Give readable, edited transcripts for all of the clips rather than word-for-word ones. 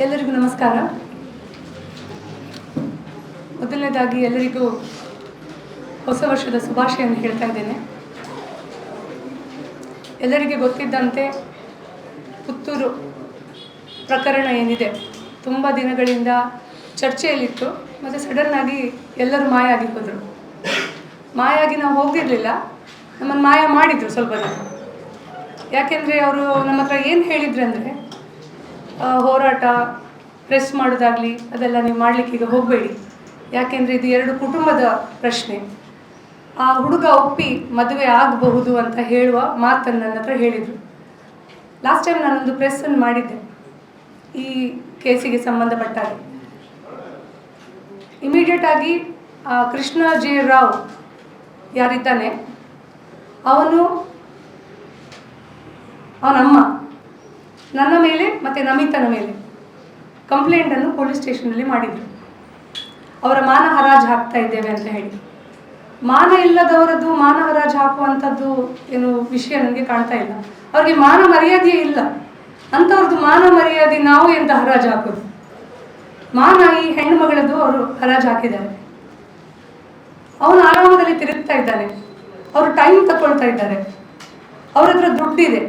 ಎಲ್ಲರಿಗೂ ನಮಸ್ಕಾರ. ಮೊದಲನೇದಾಗಿ ಎಲ್ಲರಿಗೂ ಹೊಸ ವರ್ಷದ ಶುಭಾಶಯವನ್ನು ಹೇಳ್ತಾ ಇದ್ದೇನೆ. ಎಲ್ಲರಿಗೆ ಗೊತ್ತಿದ್ದಂತೆ ಪುತ್ತೂರು ಪ್ರಕರಣ ಏನಿದೆ ತುಂಬ ದಿನಗಳಿಂದ ಚರ್ಚೆಯಲ್ಲಿತ್ತು. ಮತ್ತು ಸಡನ್ನಾಗಿ ಎಲ್ಲರೂ ಮಾಯ ಆಗಿ ಹೋದರು. ಮಾಯಾಗಿ ನಾವು ಹೋಗಿರಲಿಲ್ಲ, ನಮ್ಮನ್ನು ಮಾಯ ಮಾಡಿದರು ಸ್ವಲ್ಪ ಜನ. ಯಾಕೆಂದರೆ ಅವರು ನಮ್ಮ ಹತ್ರ ಏನು ಹೇಳಿದ್ರು ಅಂದರೆ, ಹೋರಾಟ ಪ್ರೆಸ್ ಮಾಡೋದಾಗಲಿ ಅದೆಲ್ಲ ನೀವು ಮಾಡಲಿಕ್ಕೆ ಈಗ ಹೋಗಬೇಡಿ, ಯಾಕೆಂದರೆ ಇದು ಎರಡು ಕುಟುಂಬದ ಪ್ರಶ್ನೆ. ಆ ಹುಡುಗ ಒಪ್ಪಿ ಮದುವೆ ಆಗಬಹುದು ಅಂತ ಹೇಳುವ ಮಾತನ್ನು ನನ್ನ ಹತ್ರ ಹೇಳಿದರು. ಲಾಸ್ಟ್ ಟೈಮ್ ನಾನೊಂದು ಪ್ರೆಸ್ಸನ್ನು ಮಾಡಿದ್ದೆ ಈ ಕೇಸಿಗೆ ಸಂಬಂಧಪಟ್ಟಾಗಿ. ಇಮಿಡಿಯೇಟಾಗಿ ಕೃಷ್ಣ ಜೆ ರಾವ್ ಯಾರಿದ್ದಾನೆ, ಅವನಮ್ಮ ನನ್ನ ಮೇಲೆ ಮತ್ತು ನಮಿತನ ಮೇಲೆ ಕಂಪ್ಲೇಂಟನ್ನು ಪೊಲೀಸ್ ಸ್ಟೇಷನಲ್ಲಿ ಮಾಡಿದರು. ಅವರ ಮಾನ ಹರಾಜು ಹಾಕ್ತಾ ಇದ್ದೇವೆ ಅಂತ ಹೇಳಿ. ಮಾನ ಇಲ್ಲದವರದ್ದು ಮಾನ ಹರಾಜು ಹಾಕುವಂಥದ್ದು ಏನು ವಿಷಯ ನನಗೆ ಕಾಣ್ತಾ ಇಲ್ಲ. ಅವ್ರಿಗೆ ಮಾನ ಮರ್ಯಾದೆಯೇ ಇಲ್ಲ, ಅಂಥವ್ರದ್ದು ಮಾನ ಮರ್ಯಾದೆ ನಾವು ಎಂತ ಹರಾಜು ಹಾಕೋದು? ಮಾನ ಈ ಹೆಣ್ಣು ಮಗಳದ್ದು ಅವರು ಹರಾಜು ಹಾಕಿದ್ದಾರೆ. ಅವನು ಆರಾಮದಲ್ಲಿ ತಿರುಗ್ತಾ ಇದ್ದಾನೆ, ಅವರು ಟೈಮ್ ತಗೊಳ್ತಾ ಇದ್ದಾರೆ, ಅವ್ರ ಹತ್ರ ದುಡ್ಡಿದೆ.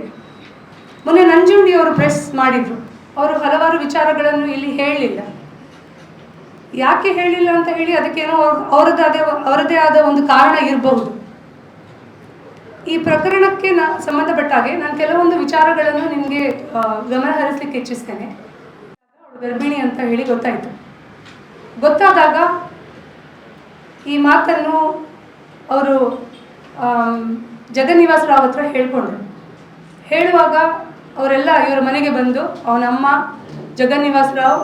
ಮೊನ್ನೆ ನಂಜುಂಡಿ ಅವರು ಪ್ರೆಸ್ ಮಾಡಿದರು, ಅವರು ಹಲವಾರು ವಿಚಾರಗಳನ್ನು ಇಲ್ಲಿ ಹೇಳಲಿಲ್ಲ. ಯಾಕೆ ಹೇಳಿಲ್ಲ ಅಂತ ಹೇಳಿ ಅದಕ್ಕೇನೋ ಅವರದೇ ಆದ ಒಂದು ಕಾರಣ ಇರಬಹುದು. ಈ ಪ್ರಕರಣಕ್ಕೆ ಸಂಬಂಧಪಟ್ಟ ಹಾಗೆ ನಾನು ಕೆಲವೊಂದು ವಿಚಾರಗಳನ್ನು ನಿಮಗೆ ಗಮನ ಹರಿಸಲಿಕ್ಕೆ ಇಚ್ಛಿಸ್ತೇನೆ. ಗರ್ಭಿಣಿ ಅಂತ ಹೇಳಿ ಗೊತ್ತಾದಾಗ ಈ ಮಾತನ್ನು ಅವರು ಜಗನ್ನಿವಾಸ ರಾವ್ ಹತ್ರ ಹೇಳ್ಕೊಂಡ್ರು. ಹೇಳುವಾಗ ಅವರೆಲ್ಲ ಇವರ ಮನೆಗೆ ಬಂದು, ಅವನಮ್ಮ ಜಗನ್ನಿವಾಸ ರಾವ್,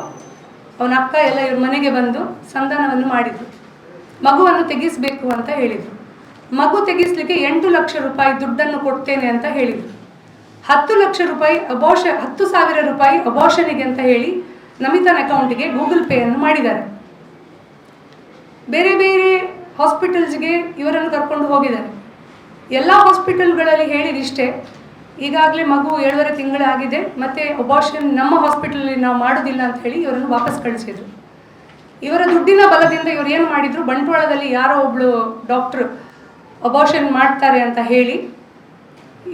ಅವನ ಅಕ್ಕ ಎಲ್ಲ ಇವ್ರ ಮನೆಗೆ ಬಂದು ಸಂಧಾನವನ್ನು ಮಾಡಿದರು. ಮಗುವನ್ನು ತೆಗಿಸಬೇಕು ಅಂತ ಹೇಳಿದರು. ಮಗು ತೆಗಿಸ್ಲಿಕ್ಕೆ 8 ಲಕ್ಷ ರೂಪಾಯಿ ದುಡ್ಡನ್ನು ಕೊಡ್ತೇನೆ ಅಂತ ಹೇಳಿದರು. 10 ಲಕ್ಷ ರೂಪಾಯಿ 10,000 ರೂಪಾಯಿ ಅಬೋಷನಿಗೆ ಅಂತ ಹೇಳಿ ನಮಿತನ ಅಕೌಂಟಿಗೆ ಗೂಗಲ್ ಪೇಯನ್ನು ಮಾಡಿದ್ದಾರೆ. ಬೇರೆ ಬೇರೆ ಹಾಸ್ಪಿಟಲ್ಸ್ಗೆ ಇವರನ್ನು ಕರ್ಕೊಂಡು ಹೋಗಿದ್ದಾರೆ. ಎಲ್ಲ ಹಾಸ್ಪಿಟಲ್ಗಳಲ್ಲಿ ಹೇಳಿದಿಷ್ಟೇ, ಈಗಾಗಲೇ ಮಗು 7.5 ತಿಂಗಳಾಗಿದೆ, ಮತ್ತು ಅಬೋಷನ್ ನಮ್ಮ ಹಾಸ್ಪಿಟಲಲ್ಲಿ ನಾವು ಮಾಡೋದಿಲ್ಲ ಅಂತ ಹೇಳಿ ಇವರನ್ನು ವಾಪಸ್ ಕಳಿಸಿದ್ರು. ಇವರ ದುಡ್ಡಿನ ಬಲದಿಂದ ಇವರು ಏನು ಮಾಡಿದರು, ಬಂಟ್ವಾಳದಲ್ಲಿ ಯಾರೋ ಒಬ್ಬಳು ಡಾಕ್ಟ್ರು ಅಬೋಷನ್ ಮಾಡ್ತಾರೆ ಅಂತ ಹೇಳಿ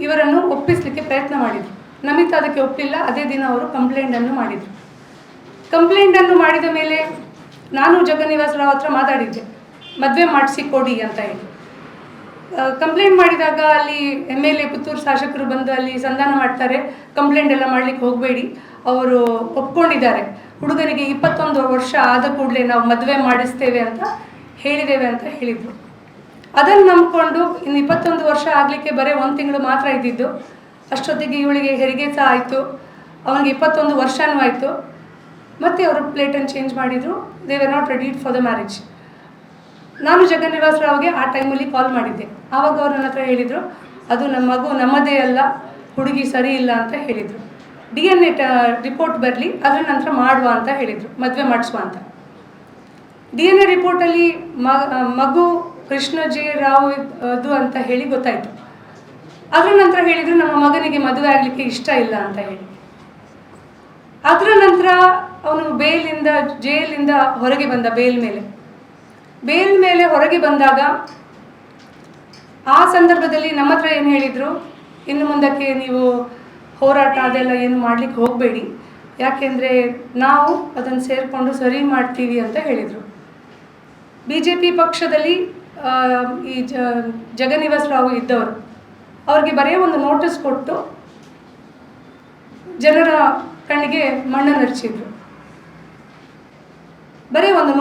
ಇವರನ್ನು ಒಪ್ಪಿಸಲಿಕ್ಕೆ ಪ್ರಯತ್ನ ಮಾಡಿದರು. ನಮಿತ ಅದಕ್ಕೆ ಒಪ್ಪಲಿಲ್ಲ. ಅದೇ ದಿನ ಅವರು ಕಂಪ್ಲೇಂಟನ್ನು ಮಾಡಿದರು. ಕಂಪ್ಲೇಂಟನ್ನು ಮಾಡಿದ ಮೇಲೆ ನಾನು ಜಗನ್ನಿವಾಸ ರಾವ್ ಹತ್ರ ಮಾತಾಡಿದ್ದೆ, ಮದುವೆ ಮಾಡಿಸಿ ಕೊಡಿ ಅಂತ ಹೇಳಿ. ಕಂಪ್ಲೇಂಟ್ ಮಾಡಿದಾಗ ಅಲ್ಲಿ MLA ಪುತ್ತೂರು ಶಾಸಕರು ಬಂದು ಅಲ್ಲಿ ಸಂಧಾನ ಮಾಡ್ತಾರೆ, ಕಂಪ್ಲೇಂಟ್ ಎಲ್ಲ ಮಾಡಲಿಕ್ಕೆ ಹೋಗಬೇಡಿ, ಅವರು ಒಪ್ಕೊಂಡಿದ್ದಾರೆ, ಹುಡುಗನಿಗೆ 21 ವರ್ಷ ಆದ ಕೂಡಲೇ ನಾವು ಮದುವೆ ಮಾಡಿಸ್ತೇವೆ ಅಂತ ಹೇಳಿದ್ದೇವೆ ಅಂತ ಹೇಳಿದರು. ಅದನ್ನು ನಂಬಿಕೊಂಡು ಇನ್ನು 21 ವರ್ಷ ಆಗಲಿಕ್ಕೆ ಬರೀ 1 ತಿಂಗಳು ಮಾತ್ರ ಇದ್ದಿದ್ದು. ಅಷ್ಟೊತ್ತಿಗೆ ಇವಳಿಗೆ ಹೆರಿಗೆ ಸಹ ಆಯಿತು, ಅವನಿಗೆ 21 ವರ್ಷನೂ ಆಯಿತು. ಮತ್ತು ಅವರು ಪ್ಲೇಟನ್ನು ಚೇಂಜ್ ಮಾಡಿದರು. They were not ready for the marriage. ನಾನು ಜಗನ್ನಿವಾಸ ರಾವ್ಗೆ ಆ ಟೈಮಲ್ಲಿ ಕಾಲ್ ಮಾಡಿದ್ದೆ. ಆವಾಗ ಅವರು ನನ್ನ ಹತ್ರ ಹೇಳಿದರು, ಅದು ನಮ್ಮ ಮಗು ನಮ್ಮದೇ ಅಲ್ಲ, ಹುಡುಗಿ ಸರಿ ಇಲ್ಲ ಅಂತ ಹೇಳಿದರು. DNA ರಿಪೋರ್ಟ್ ಬರಲಿ, ಅದರ ನಂತರ ಮಾಡುವ ಅಂತ ಹೇಳಿದರು, ಮದುವೆ ಮಾಡಿಸುವ ಅಂತ. DNA ರಿಪೋರ್ಟಲ್ಲಿ ಮಗು ಕೃಷ್ಣ ಜೆ ರಾವ್ ಅದು ಅಂತ ಹೇಳಿ ಗೊತ್ತಾಯಿತು. ಅದರ ನಂತರ ಹೇಳಿದರು, ನಮ್ಮ ಮಗನಿಗೆ ಮದುವೆ ಆಗಲಿಕ್ಕೆ ಇಷ್ಟ ಇಲ್ಲ ಅಂತ ಹೇಳಿ. ಅದರ ನಂತರ ಅವನು ಜೈಲಿಂದ ಹೊರಗೆ ಬಂದ. ಬೇಲ್ ಮೇಲೆ ಹೊರಗೆ ಬಂದಾಗ ಆ ಸಂದರ್ಭದಲ್ಲಿ ನಮ್ಮ ಹತ್ರ ಏನು ಹೇಳಿದರು, ಇನ್ನು ಮುಂದಕ್ಕೆ ನೀವು ಹೋರಾಟ ಅದೆಲ್ಲ ಏನು ಮಾಡಲಿಕ್ಕೆ ಹೋಗಬೇಡಿ, ಯಾಕೆಂದರೆ ನಾವು ಅದನ್ನು ಸೇರಿಕೊಂಡು ಸರಿ ಮಾಡ್ತೀವಿ ಅಂತ ಹೇಳಿದರು. BJP ಪಕ್ಷದಲ್ಲಿ ಈ ಜಗನ್ನಿವಾಸ ರಾವ್ ಇದ್ದವರು ಅವ್ರಿಗೆ ಬರೀ ಒಂದು ನೋಟಿಸ್ ಕೊಟ್ಟು ಜನರ ಕಣ್ಣಿಗೆ ಮಣ್ಣನ್ನು ಹಚ್ಚಿದ್ರು. ಬರೀ ಒಂದು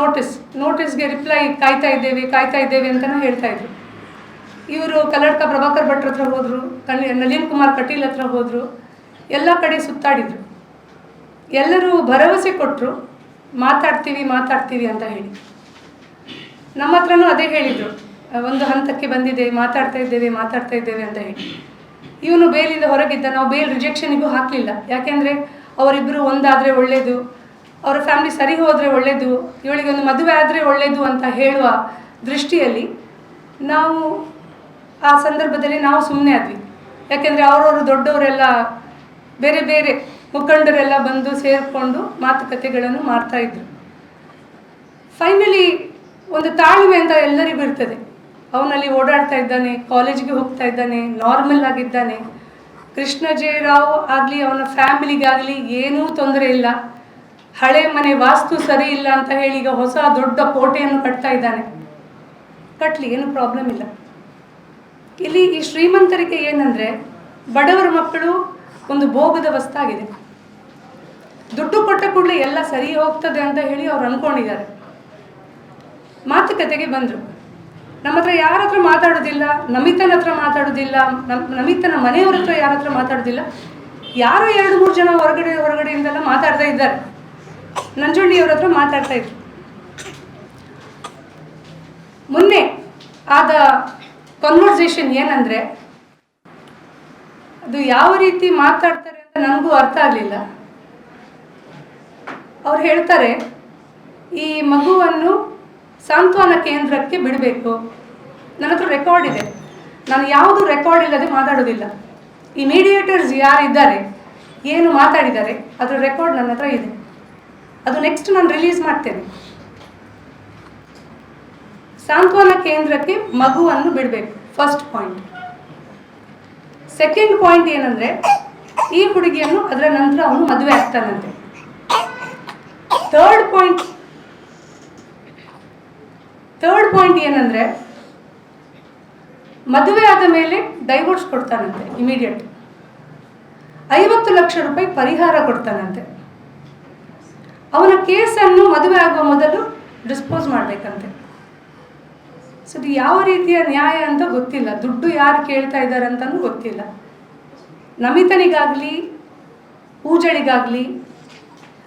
ನೋಟಿಸ್ಗೆ ರಿಪ್ಲೈ ಕಾಯ್ತಾ ಇದ್ದೇವೆ ಅಂತಲೇ ಹೇಳ್ತಾ ಇದ್ರು. ಇವರು ಕಲ್ಲಡ್ಕ ಪ್ರಭಾಕರ್ ಭಟ್ರ ಹತ್ರ ಹೋದರು, ನಳಿನ್ ಕುಮಾರ್ ಕಟೀಲ್ ಹತ್ರ ಹೋದರು, ಎಲ್ಲ ಕಡೆ ಸುತ್ತಾಡಿದರು. ಎಲ್ಲರೂ ಭರವಸೆ ಕೊಟ್ಟರು, ಮಾತಾಡ್ತೀವಿ ಅಂತ ಹೇಳಿ. ನಮ್ಮ ಹತ್ರನೂ ಅದೇ ಹೇಳಿದರು, ಒಂದು ಹಂತಕ್ಕೆ ಬಂದಿದೆ, ಮಾತಾಡ್ತಾ ಇದ್ದೇವೆ ಅಂತ ಹೇಳಿ. ಇವನು ಬೇಲಿಂದ ಹೊರಗಿದ್ದ. ನಾವು ಬೇಲ್ ರಿಜೆಕ್ಷನಿಗೂ ಹಾಕಲಿಲ್ಲ, ಯಾಕೆಂದರೆ ಅವರಿಬ್ಬರು ಒಂದಾದರೆ ಒಳ್ಳೆಯದು, ಅವರ ಫ್ಯಾಮಿಲಿ ಸರಿ ಹೋದರೆ ಒಳ್ಳೆಯದು, ಇವಳಿಗೆ ಒಂದು ಮದುವೆ ಆದರೆ ಒಳ್ಳೆಯದು ಅಂತ ಹೇಳುವ ದೃಷ್ಟಿಯಲ್ಲಿ ನಾವು ಆ ಸಂದರ್ಭದಲ್ಲಿ ನಾವು ಸುಮ್ಮನೆ ಆದ್ವಿ. ಯಾಕೆಂದರೆ ಅವರವರು ದೊಡ್ಡವರೆಲ್ಲ ಬೇರೆ ಬೇರೆ ಮುಖಂಡರೆಲ್ಲ ಬಂದು ಸೇರಿಕೊಂಡು ಮಾತುಕತೆಗಳನ್ನು ಮಾಡ್ತಾ ಇದ್ರು. ಫೈನಲಿ ಒಂದು ತಾಳ್ಮೆ ಅಂತ ಎಲ್ಲರಿಗೂ ಇರ್ತದೆ. ಅವನಲ್ಲಿ ಓಡಾಡ್ತಾ ಇದ್ದಾನೆ, ಕಾಲೇಜಿಗೆ ಹೋಗ್ತಾ ಇದ್ದಾನೆ, ನಾರ್ಮಲ್ ಆಗಿದ್ದಾನೆ. ಕೃಷ್ಣ ಜೆ ರಾವ್ ಆಗಲಿ ಅವನ ಫ್ಯಾಮಿಲಿಗಾಗಲಿ ಏನೂ ತೊಂದರೆ ಇಲ್ಲ. ಹಳೆ ಮನೆ ವಾಸ್ತು ಸರಿ ಇಲ್ಲ ಅಂತ ಹೇಳಿ ಈಗ ಹೊಸ ದೊಡ್ಡ ಕೋಟೆಯನ್ನು ಕಟ್ತಾ ಇದ್ದಾನೆ. ಕಟ್ಟಲಿ, ಏನು ಪ್ರಾಬ್ಲಮ್ ಇಲ್ಲ. ಇಲ್ಲಿ ಈ ಶ್ರೀಮಂತರಿಗೆ ಏನಂದರೆ ಬಡವರ ಮಕ್ಕಳು ಒಂದು ಭೋಗದ ವಸ್ತಾಗಿದೆ. ದುಡ್ಡು ಕೊಟ್ಟ ಕೂಡಲೇ ಎಲ್ಲ ಸರಿ ಹೋಗ್ತದೆ ಅಂತ ಹೇಳಿ ಅವ್ರು ಅಂದ್ಕೊಂಡಿದ್ದಾರೆ. ಮಾತುಕತೆಗೆ ಬಂದರು. ನಮ್ಮ ಹತ್ರ ಯಾರ ಹತ್ರ ಮಾತಾಡೋದಿಲ್ಲ, ನಮಿತನ ಹತ್ರ ಮಾತಾಡೋದಿಲ್ಲ, ನಮಿತನ ಮನೆಯವ್ರ ಹತ್ರ ಯಾರ ಹತ್ರ ಮಾತಾಡೋದಿಲ್ಲ. ಯಾರೋ 2-3 ಜನ ಹೊರಗಡೆಯಿಂದೆಲ್ಲ ಮಾತಾಡ್ತಾ ಇದ್ದಾರೆ. ನಂಜುಂಡಿಯವ್ರ ಹತ್ರ ಮಾತಾಡ್ತಾ ಇದ್ರು. ಮೊನ್ನೆ ಆದ ಕನ್ವರ್ಸೇಷನ್ ಏನಂದರೆ, ಅದು ಯಾವ ರೀತಿ ಮಾತಾಡ್ತಾರೆ ಅಂತ ನನಗೂ ಅರ್ಥ ಆಗಲಿಲ್ಲ. ಅವ್ರು ಹೇಳ್ತಾರೆ, ಈ ಮಗುವನ್ನು ಸಾಂತ್ವನ ಕೇಂದ್ರಕ್ಕೆ ಬಿಡಬೇಕು. ನನ್ನ ಹತ್ರ ರೆಕಾರ್ಡ್ ಇದೆ, ನಾನು ಯಾವುದು ರೆಕಾರ್ಡ್ ಇಲ್ಲದೆ ಮಾತಾಡೋದಿಲ್ಲ. ಈ ಮೀಡಿಯೇಟರ್ಸ್ ಯಾರಿದ್ದಾರೆ, ಏನು ಮಾತಾಡಿದ್ದಾರೆ, ಅದರ ರೆಕಾರ್ಡ್ ನನ್ನ ಹತ್ರ ಇದೆ. ಅದು ನೆಕ್ಸ್ಟ್ ನಾನು ರಿಲೀಸ್ ಮಾಡ್ತೇನೆ. ಸಾಂತ್ವನ ಕೇಂದ್ರಕ್ಕೆ ಮಗುವನ್ನು ಬಿಡಬೇಕು, ಫಸ್ಟ್ ಪಾಯಿಂಟ್. ಸೆಕೆಂಡ್ ಪಾಯಿಂಟ್ ಏನಂದರೆ, ಈ ಹುಡುಗಿಯನ್ನು ಅದರ ನಂತರ ಅವನು ಮದುವೆ ಆಗ್ತಾನಂತೆ. ಥರ್ಡ್ ಪಾಯಿಂಟ್ ಏನಂದರೆ, ಮದುವೆ ಆದ ಮೇಲೆ ಡೈವೋರ್ಸ್ ಕೊಡ್ತಾನಂತೆ ಇಮಿಡಿಯೇಟ್. 50 ಲಕ್ಷ ರೂಪಾಯಿ ಪರಿಹಾರ ಕೊಡ್ತಾನಂತೆ. ಅವನ ಕೇಸನ್ನು ಮದುವೆ ಆಗುವ ಮೊದಲು ಡಿಸ್ಪೋಸ್ ಮಾಡಬೇಕಂತೆ. ಸೊ ಇದು ಯಾವ ರೀತಿಯ ನ್ಯಾಯ ಅಂತ ಗೊತ್ತಿಲ್ಲ. ದುಡ್ಡು ಯಾರು ಕೇಳ್ತಾ ಇದ್ದಾರೆ ಅಂತಲೂ ಗೊತ್ತಿಲ್ಲ. ನಮಿತನಿಗಾಗಲಿ ಪೂಜಳಿಗಾಗಲಿ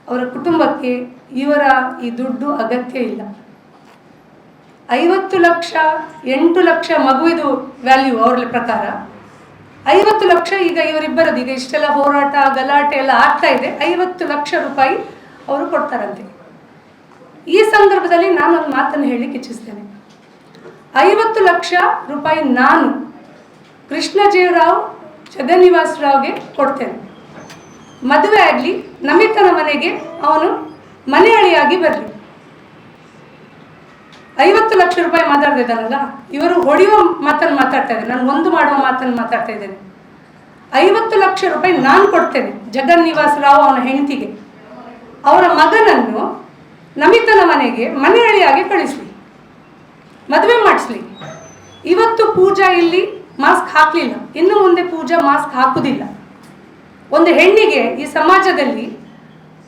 ಅವರ ಕುಟುಂಬಕ್ಕೆ ಇವರ ಈ ದುಡ್ಡು ಅಗತ್ಯ ಇಲ್ಲ. 50 ಲಕ್ಷ 8 ಲಕ್ಷ ಮಗುವಿದು ವ್ಯಾಲ್ಯೂ ಅವರ ಪ್ರಕಾರ. 50 ಲಕ್ಷ ಈಗ ಇವರಿಬ್ಬರದ್ದು, ಈಗ ಇಷ್ಟೆಲ್ಲ ಹೋರಾಟ ಗಲಾಟೆ ಎಲ್ಲ ಆಗ್ತಾ ಇದೆ, 50 ಲಕ್ಷ ರೂಪಾಯಿ ಅವರು ಕೊಡ್ತಾರಂತೆ. ಈ ಸಂದರ್ಭದಲ್ಲಿ ನಾನು ಒಂದು ಮಾತನ್ನು ಹೇಳಲಿಕ್ಕೆ ಇಚ್ಛಿಸ್ತೇನೆ. 50 ಲಕ್ಷ ರೂಪಾಯಿ ನಾನು ಕೃಷ್ಣ ಜೆ ರಾವ್ ಜಗನ್ನಿವಾಸ್ ರಾವ್ಗೆ ಕೊಡ್ತೇನೆ. ಮದುವೆ ಆಗಲಿ, ನಮಿತನ ಮನೆಗೆ ಅವನು ಮನೆ ಅಳಿಯಾಗಿ ಬರಲಿ. 50 ಲಕ್ಷ ರೂಪಾಯಿ ಮಾತಾಡ್ತಾ ಇದ್ದಾನಲ್ಲ, ಇವರು ಹೊಡೆಯುವ ಮಾತನ್ನು ಮಾತಾಡ್ತಾ ಇದ್ದಾರೆ, ನಾನು ಒಂದು ಮಾಡುವ ಮಾತನ್ನು ಮಾತಾಡ್ತಾ ಇದ್ದೇನೆ. 50 ಲಕ್ಷ ರೂಪಾಯಿ ನಾನು ಕೊಡ್ತೇನೆ ಜಗನ್ನಿವಾಸ್ ರಾವ್ ಅವನ ಹೆಂಡತಿಗೆ. ಅವರ ಮಗನನ್ನು ನಮಿತನ ಮನೆಗೆ ಮನೆ ಅಳಿಯಾಗಿ ಕಳಿಸ್ಲಿ, ಮದುವೆ ಮಾಡಿಸ್ಲಿ. ಇವತ್ತು ಪೂಜಾ ಇಲ್ಲಿ ಮಾಸ್ಕ್ ಹಾಕಲಿಲ್ಲ, ಇನ್ನು ಮುಂದೆ ಪೂಜಾ ಮಾಸ್ಕ್ ಹಾಕುವುದಿಲ್ಲ. ಒಂದು ಹೆಣ್ಣಿಗೆ ಈ ಸಮಾಜದಲ್ಲಿ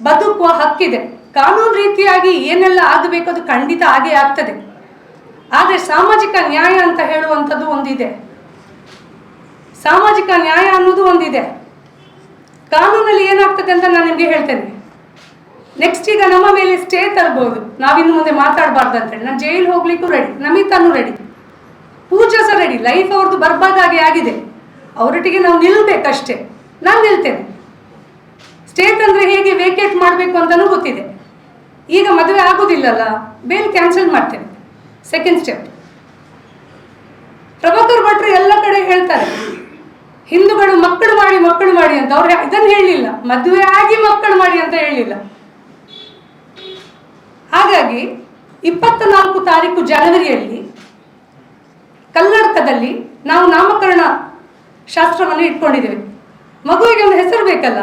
ಬದುಕುವ ಹಕ್ಕಿದೆ. ಕಾನೂನು ರೀತಿಯಾಗಿ ಏನೆಲ್ಲ ಆಗಬೇಕು ಅದು ಖಂಡಿತ ಆಗೇ ಆಗ್ತದೆ. ಆದರೆ ಸಾಮಾಜಿಕ ನ್ಯಾಯ ಅಂತ ಹೇಳುವಂಥದ್ದು ಒಂದಿದೆ. ಸಾಮಾಜಿಕ ನ್ಯಾಯ ಅನ್ನೋದು ಒಂದಿದೆ. ಕಾನೂನಲ್ಲಿ ಏನಾಗ್ತದೆ ಅಂತ ನಾನು ನಿಮಗೆ ಹೇಳ್ತೇನೆ. ನೆಕ್ಸ್ಟ್ ಈಗ ನಮ್ಮ ಮೇಲೆ ಸ್ಟೇ ತರ್ಬೋದು, ನಾವಿನ್ನು ಮುಂದೆ ಮಾತಾಡಬಾರ್ದು ಅಂತೇಳಿ. ನಾನು ಜೈಲು ಹೋಗ್ಲಿಕ್ಕೂ ರೆಡಿ, ನಮಿತಾನು ರೆಡಿ, ಪೂಜಾ ಸಹ ರೆಡಿ. ಲೈಫ್ ಅವ್ರದ್ದು ಬರ್ಬಾದಾಗಿ ಆಗಿದೆ, ಅವರೊಟ್ಟಿಗೆ ನಾವು ನಿಲ್ಬೇಕಷ್ಟೇ. ನಾನು ನಿಲ್ತೇನೆ. ಸ್ಟೇ ತಂದರೆ ಹೇಗೆ ವೇಕೇಟ್ ಮಾಡಬೇಕು ಅಂತಲೂ ಗೊತ್ತಿದೆ. ಈಗ ಮದುವೆ ಆಗೋದಿಲ್ಲಲ್ಲ, ಬೇಲ್ ಕ್ಯಾನ್ಸಲ್ ಮಾಡ್ತೇನೆ. Second step. ಪ್ರಭಾಕರ್ ಭಟ್ರು ಎಲ್ಲ ಕಡೆ ಹೇಳ್ತಾರೆ, ಹಿಂದೂಗಳು ಮಕ್ಕಳು ಮಾಡಿ ಅಂತ. ಅವ್ರು ಇದನ್ನು ಹೇಳಲಿಲ್ಲ, ಮದುವೆ ಆಗಿ ಮಕ್ಕಳು ಮಾಡಿ ಅಂತ ಹೇಳಲಿಲ್ಲ. ಹಾಗಾಗಿ 24 ತಾರೀಕು ಜನವರಿಯಲ್ಲಿ ಕರ್ನಾಟಕದಲ್ಲಿ ನಾವು ನಾಮಕರಣ ಶಾಸ್ತ್ರವನ್ನು ಇಟ್ಕೊಂಡಿದ್ದೇವೆ. ಮಗುವಿಗೆ ಒಂದು ಹೆಸರು ಬೇಕಲ್ಲ,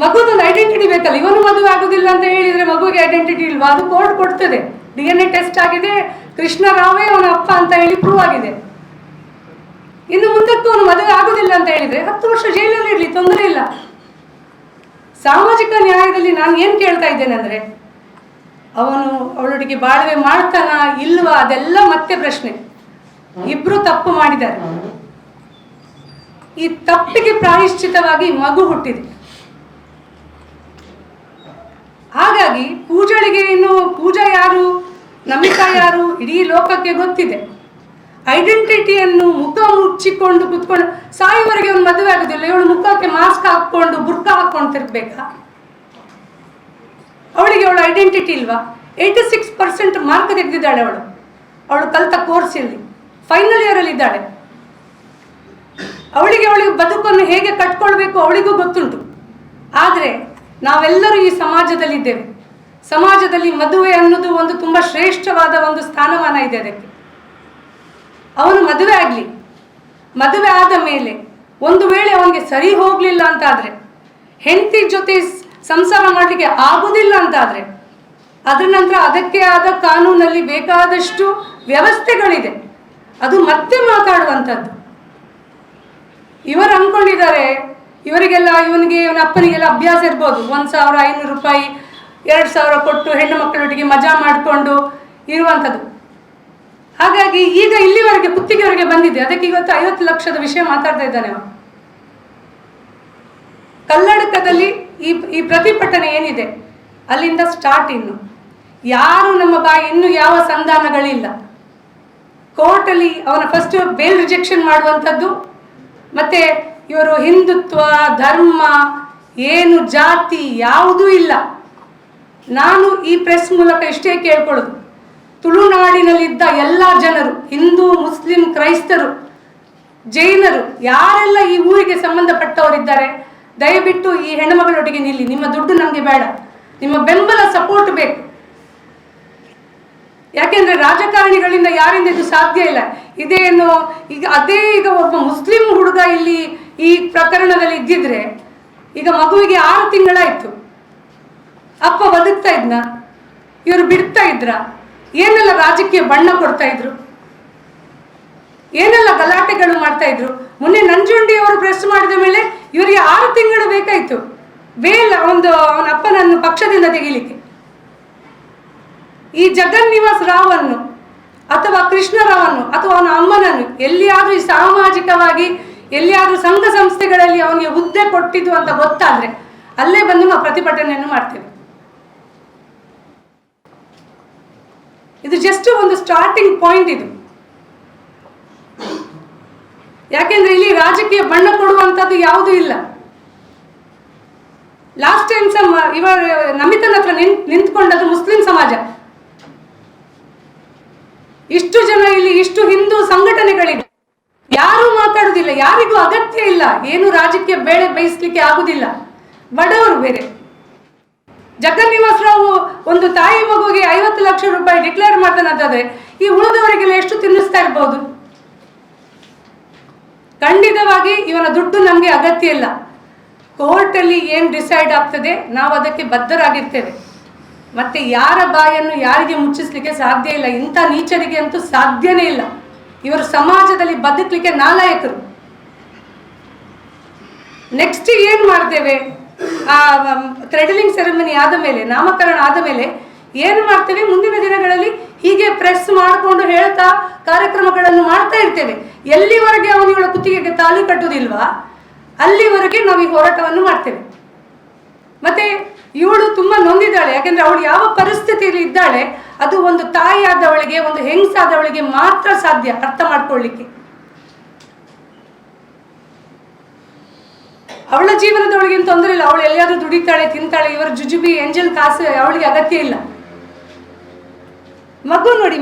ಮಗುದೊಂದು ಐಡೆಂಟಿಟಿ ಬೇಕಲ್ಲ. ಇವನು ಮದುವೆ ಆಗೋದಿಲ್ಲ ಅಂತ ಹೇಳಿದರೆ ಮಗುವಿಗೆ ಐಡೆಂಟಿಟಿ ಇಲ್ವಾ? ಅದು ಕೋರ್ಟ್ ಕೊಡ್ತದೆ. DNA ಟೆಸ್ಟ್ ಆಗಿದೆ, ಕೃಷ್ಣ ರಾವೇ ಅವನ ಅಪ್ಪ ಅಂತ ಹೇಳಿ ಪ್ರೂವ್ ಆಗಿದೆ. ಇನ್ನು ಮುಂದಕ್ಕೂ ಅವನು ಮದುವೆ ಆಗೋದಿಲ್ಲ ಅಂತ ಹೇಳಿದರೆ 10 ವರ್ಷ ಜೈಲಲ್ಲಿ ಇರಲಿ, ತೊಂದರೆ ಇಲ್ಲ. ಸಾಮಾಜಿಕ ನ್ಯಾಯದಲ್ಲಿ ನಾನು ಏನು ಕೇಳ್ತಾ ಇದ್ದೇನೆ ಅಂದರೆ, ಅವನು ಅವಳೊಟ್ಟಿಗೆ ಬಾಳ್ವೆ ಮಾಡ್ತಾನ ಇಲ್ವಾ ಅದೆಲ್ಲ ಮತ್ತೆ ಪ್ರಶ್ನೆ. ಇಬ್ರು ತಪ್ಪು ಮಾಡಿದ್ದಾರೆ. ಈ ತಪ್ಪಿಗೆ ಪ್ರಾಯಶ್ಚಿತವಾಗಿ ಮಗು ಹುಟ್ಟಿದೆ. ಹಾಗಾಗಿ ಪೂಜಳಿಗೆ ಇನ್ನು ಪೂಜಾ ಯಾರು, ನಮಿತಾ ಯಾರು ಇಡೀ ಲೋಕಕ್ಕೆ ಗೊತ್ತಿದೆ. ಐಡೆಂಟಿಟಿಯನ್ನು ಮುಖ ಮುಚ್ಚಿಕೊಂಡು ಕುತ್ಕೊಂಡು ಸಾಯುವವರೆಗೆ ಒಂದು ಮದುವೆ ಆಗೋದಿಲ್ಲ. ಇವಳು ಮುಖಕ್ಕೆ ಮಾಸ್ಕ್ ಹಾಕ್ಕೊಂಡು ಬುರ್ಕ ಹಾಕ್ಕೊಂಡು ತಿರ್ಬೇಕಾ? ಅವಳಿಗೆ ಅವಳ ಐಡೆಂಟಿಟಿ ಇಲ್ವಾ? 86% ಮಾರ್ಕ್ ತೆಗೆದಿದ್ದಾಳೆ ಅವಳು ಕಲಿತ ಕೋರ್ಸಲ್ಲಿ, ಫೈನಲ್ ಇಯರಲ್ಲಿ ಇದ್ದಾಳೆ. ಅವಳಿಗೆ ಬದುಕನ್ನು ಹೇಗೆ ಕಟ್ಕೊಳ್ಬೇಕು ಅವಳಿಗೂ ಗೊತ್ತುಂಟು. ಆದರೆ ನಾವೆಲ್ಲರೂ ಈ ಸಮಾಜದಲ್ಲಿದ್ದೇವೆ. ಸಮಾಜದಲ್ಲಿ ಮದುವೆ ಅನ್ನೋದು ಒಂದು ತುಂಬ ಶ್ರೇಷ್ಠವಾದ ಒಂದು ಸ್ಥಾನಮಾನ ಇದೆ ಅದಕ್ಕೆ. ಅವನು ಮದುವೆ ಆಗಲಿ, ಮದುವೆ ಆದ ಮೇಲೆ ಒಂದು ವೇಳೆ ಅವನಿಗೆ ಸರಿ ಹೋಗಲಿಲ್ಲ ಅಂತಾದರೆ, ಹೆಂಡತಿ ಜೊತೆ ಸಂಸಾರ ಮಾಡಲಿಕ್ಕೆ ಆಗುವುದಿಲ್ಲ ಅಂತಾದರೆ, ಅದರ ನಂತರ ಅದಕ್ಕೆ ಆದ ಕಾನೂನಲ್ಲಿ ಬೇಕಾದಷ್ಟು ವ್ಯವಸ್ಥೆಗಳಿದೆ, ಅದು ಮತ್ತೆ ಮಾತಾಡುವಂಥದ್ದು. ಇವರು ಅಂದ್ಕೊಂಡಿದ್ದಾರೆ ಇವರಿಗೆಲ್ಲ ಇವನ ಅಪ್ಪನಿಗೆಲ್ಲ ಅಭ್ಯಾಸ ಇರ್ಬೋದು, 1,500 ರೂಪಾಯಿ 2,000 ಕೊಟ್ಟು ಹೆಣ್ಣು ಮಕ್ಕಳೊಟ್ಟಿಗೆ ಮಜಾ ಮಾಡಿಕೊಂಡು ಇರುವಂಥದ್ದು. ಹಾಗಾಗಿ ಈಗ ಇಲ್ಲಿವರೆಗೆ ಕುತ್ತಿಗೆವರೆಗೆ ಬಂದಿದೆ. ಅದಕ್ಕೆ ಇವತ್ತು 50 ಲಕ್ಷದ ವಿಷಯ ಮಾತಾಡ್ತಾ ಇದ್ದಾನೆ ಅವನು. ಕಲ್ಲಡಕದಲ್ಲಿ ಈ ಪ್ರತಿಭಟನೆ ಏನಿದೆ ಅಲ್ಲಿಂದ ಸ್ಟಾರ್ಟ್. ಇನ್ನು ಯಾರು ನಮ್ಮ ಬಾಯಿ ಇನ್ನೂ ಯಾವ ಸಂಧಾನಗಳಿಲ್ಲ. ಕೋರ್ಟಲ್ಲಿ ಅವನ ಫಸ್ಟ್ ಬೇಲ್ ರಿಜೆಕ್ಷನ್ ಮಾಡುವಂಥದ್ದು, ಮತ್ತೆ ಇವರು ಹಿಂದುತ್ವ ಧರ್ಮ ಏನು ಜಾತಿ ಯಾವುದೂ ಇಲ್ಲ. ನಾನು ಈ ಪ್ರೆಸ್ ಮೂಲಕ ಇಷ್ಟೇ ಕೇಳ್ಕೊಳ್ಳೋದು, ತುಳುನಾಡಿನಲ್ಲಿದ್ದ ಎಲ್ಲ ಜನರು, ಹಿಂದೂ ಮುಸ್ಲಿಂ ಕ್ರೈಸ್ತರು ಜೈನರು ಯಾರೆಲ್ಲ ಈ ಊರಿಗೆ ಸಂಬಂಧಪಟ್ಟವರಿದ್ದಾರೆ, ದಯವಿಟ್ಟು ಈ ಹೆಣ್ಣುಮಗಳೊಟ್ಟಿಗೆ ನಿಲ್ಲಿ. ನಿಮ್ಮ ದುಡ್ಡು ನಮಗೆ ಬೇಡ, ನಿಮ್ಮ ಬೆಂಬಲ ಸಪೋರ್ಟ್ ಬೇಕು. ಯಾಕೆಂದ್ರೆ ರಾಜಕಾರಣಿಗಳಿಂದ ಯಾರಿಂದ ಇದು ಸಾಧ್ಯ ಇಲ್ಲ. ಇದೇನು ಈಗ ಒಬ್ಬ ಮುಸ್ಲಿಂ ಹುಡುಗ ಇಲ್ಲಿ ಈ ಪ್ರಕರಣದಲ್ಲಿ ಇದ್ದಿದ್ರೆ, ಈಗ ಮಗುವಿಗೆ 6 ತಿಂಗಳಾಯ್ತು, ಅಪ್ಪ ಬದುಕ್ತಾ ಇದ್ನ, ಇವರು ಬಿಡ್ತಾ ಇದ್ರ, ಏನೆಲ್ಲ ರಾಜಕೀಯ ಬಣ್ಣ ಕೊಡ್ತಾ ಇದ್ರು, ಏನೆಲ್ಲ ಗಲಾಟೆಗಳು ಮಾಡ್ತಾ ಇದ್ರು. ಮೊನ್ನೆ ನಂಜುಂಡಿ ಅವರು ಪ್ರೆಸ್ ಮಾಡಿದ ಮೇಲೆ ಇವರಿಗೆ 6 ತಿಂಗಳು ಬೇಕಾಯ್ತು ಬೇಲ್ ಅವನ ಅಪ್ಪನನ್ನು ಪಕ್ಷದಿಂದ ತೆಗಿಲಿಕ್ಕೆ. ಈ ಜಗನ್ನಿವಾಸ್ ರಾವನ್ನು ಅಥವಾ ಕೃಷ್ಣರಾವನ್ನು ಅಥವಾ ಅವನ ಅಮ್ಮನನ್ನು ಎಲ್ಲಿಯಾದ್ರೂ ಈ ಸಾಮಾಜಿಕವಾಗಿ ಎಲ್ಲಿಯಾದ್ರೂ ಸಂಘ ಸಂಸ್ಥೆಗಳಲ್ಲಿ ಅವನಿಗೆ ಹುದ್ದೆ ಕೊಟ್ಟಿದ್ದು ಅಂತ ಗೊತ್ತಾದ್ರೆ ಅಲ್ಲೇ ಬಂದು ನಾವು ಪ್ರತಿಭಟನೆಯನ್ನು ಮಾಡ್ತೇವೆ. ಇದು ಜಸ್ಟ್ ಒಂದು ಸ್ಟಾರ್ಟಿಂಗ್ ಪಾಯಿಂಟ್ ಇದು. ಯಾಕೆಂದ್ರೆ ಇಲ್ಲಿ ರಾಜಕೀಯ ಬಣ್ಣ ಕೊಡುವಂಥದ್ದು ಯಾವುದೂ ಇಲ್ಲ. ಲಾಸ್ಟ್ ಟೈಮ್ ನಮಿತನ ಹತ್ರ ನಿಂತ್ಕೊಂಡದ್ದು ಮುಸ್ಲಿಂ ಸಮಾಜ. ಇಷ್ಟು ಜನ ಇಲ್ಲಿ, ಇಷ್ಟು ಹಿಂದೂ ಸಂಘಟನೆಗಳಿದೆ, ಯಾರೂ ಮಾತಾಡುವುದಿಲ್ಲ, ಯಾರಿಗೂ ಅಗತ್ಯ ಇಲ್ಲ. ಏನು ರಾಜಕೀಯ ಬೇಳೆ ಬಯಸ್ಲಿಕ್ಕೆ ಆಗುದಿಲ್ಲ. ಬಡವರು ಬೇರೆ. ಜಗನ್ನಿವಾಸ್ ರಾವ್ ಒಂದು ತಾಯಿ ಮಗುವಿಗೆ 50 ಲಕ್ಷ ರೂಪಾಯಿ ಡಿಕ್ಲೇರ್ ಮಾಡ್ತಾನಂತಾದ್ರೆ ಈ ಉಳಿದವರಿಗೆಲ್ಲ ಎಷ್ಟು ತಿನ್ನಿಸ್ತಾ ಇರ್ಬೋದು? ಖಂಡಿತವಾಗಿ ಇವನ ದುಡ್ಡು ನಮಗೆ ಅಗತ್ಯ ಇಲ್ಲ. ಕೋರ್ಟಲ್ಲಿ ಏನು ಡಿಸೈಡ್ ಆಗ್ತದೆ ನಾವು ಅದಕ್ಕೆ ಬದ್ಧರಾಗಿರ್ತೇವೆ. ಮತ್ತೆ ಯಾರ ಬಾಯನ್ನು ಯಾರಿಗೆ ಮುಚ್ಚಿಸ್ಲಿಕ್ಕೆ ಸಾಧ್ಯ ಇಲ್ಲ. ಇಂಥ ನೀಚರಿಗೆ ಅಂತೂ ಸಾಧ್ಯನೇ ಇಲ್ಲ. ಇವರು ಸಮಾಜದಲ್ಲಿ ಬದುಕಲಿಕ್ಕೆ ನಾಲಾಯಕರು. ನೆಕ್ಸ್ಟ್ ಏನು ಮಾಡ್ತೇವೆ, ಆ ಕ್ರೆಡಲಿಂಗ್ ಸೆರೆಮನಿ ಆದ ಮೇಲೆ, ನಾಮಕರಣ ಆದ ಮೇಲೆ ಏನು ಮಾಡ್ತೇವೆ, ಮುಂದಿನ ದಿನಗಳಲ್ಲಿ ಹೀಗೆ ಪ್ರೆಸ್ ಮಾಡಿಕೊಂಡು ಹೇಳ್ತಾ ಕಾರ್ಯಕ್ರಮಗಳನ್ನು ಮಾಡ್ತಾ ಇರ್ತೇವೆ. ಎಲ್ಲಿವರೆಗೆ ಅವನಿಗಳ ಕುತ್ತಿಗೆಗೆ ತಾಳಿ ಕಟ್ಟುವುದಿಲ್ವಾ ಅಲ್ಲಿವರೆಗೆ ನಾವು ಈ ಹೋರಾಟವನ್ನು ಮಾಡ್ತೇವೆ. ಮತ್ತೆ ಇವಳು ತುಂಬಾ ನೊಂದಿದ್ದಾಳೆ. ಯಾಕೆಂದ್ರೆ ಅವಳು ಯಾವ ಪರಿಸ್ಥಿತಿಯಲ್ಲಿ ಇದ್ದಾಳೆ ಅದು ಒಂದು ತಾಯಿಯಾದವಳಿಗೆ, ಒಂದು ಹೆಂಗಸಾದವಳಿಗೆ ಮಾತ್ರ ಸಾಧ್ಯ ಅರ್ಥ ಮಾಡ್ಕೊಳ್ಳಿಕ್ಕೆ. ಅವಳ ಜೀವನದವಳಿಗೆ ಏನು ತೊಂದರೆ ಇಲ್ಲ, ಅವಳು ಎಲ್ಲಿಯಾದ್ರೂ ದುಡಿತಾಳೆ, ತಿಂತಾಳೆ. ಇವರ ಜುಜುಬಿ ಎಂಜಲ್ ಕಾಸು ಅವಳಿಗೆ ಅಗತ್ಯ ಇಲ್ಲ. ಮಗು ನೋಡಿ,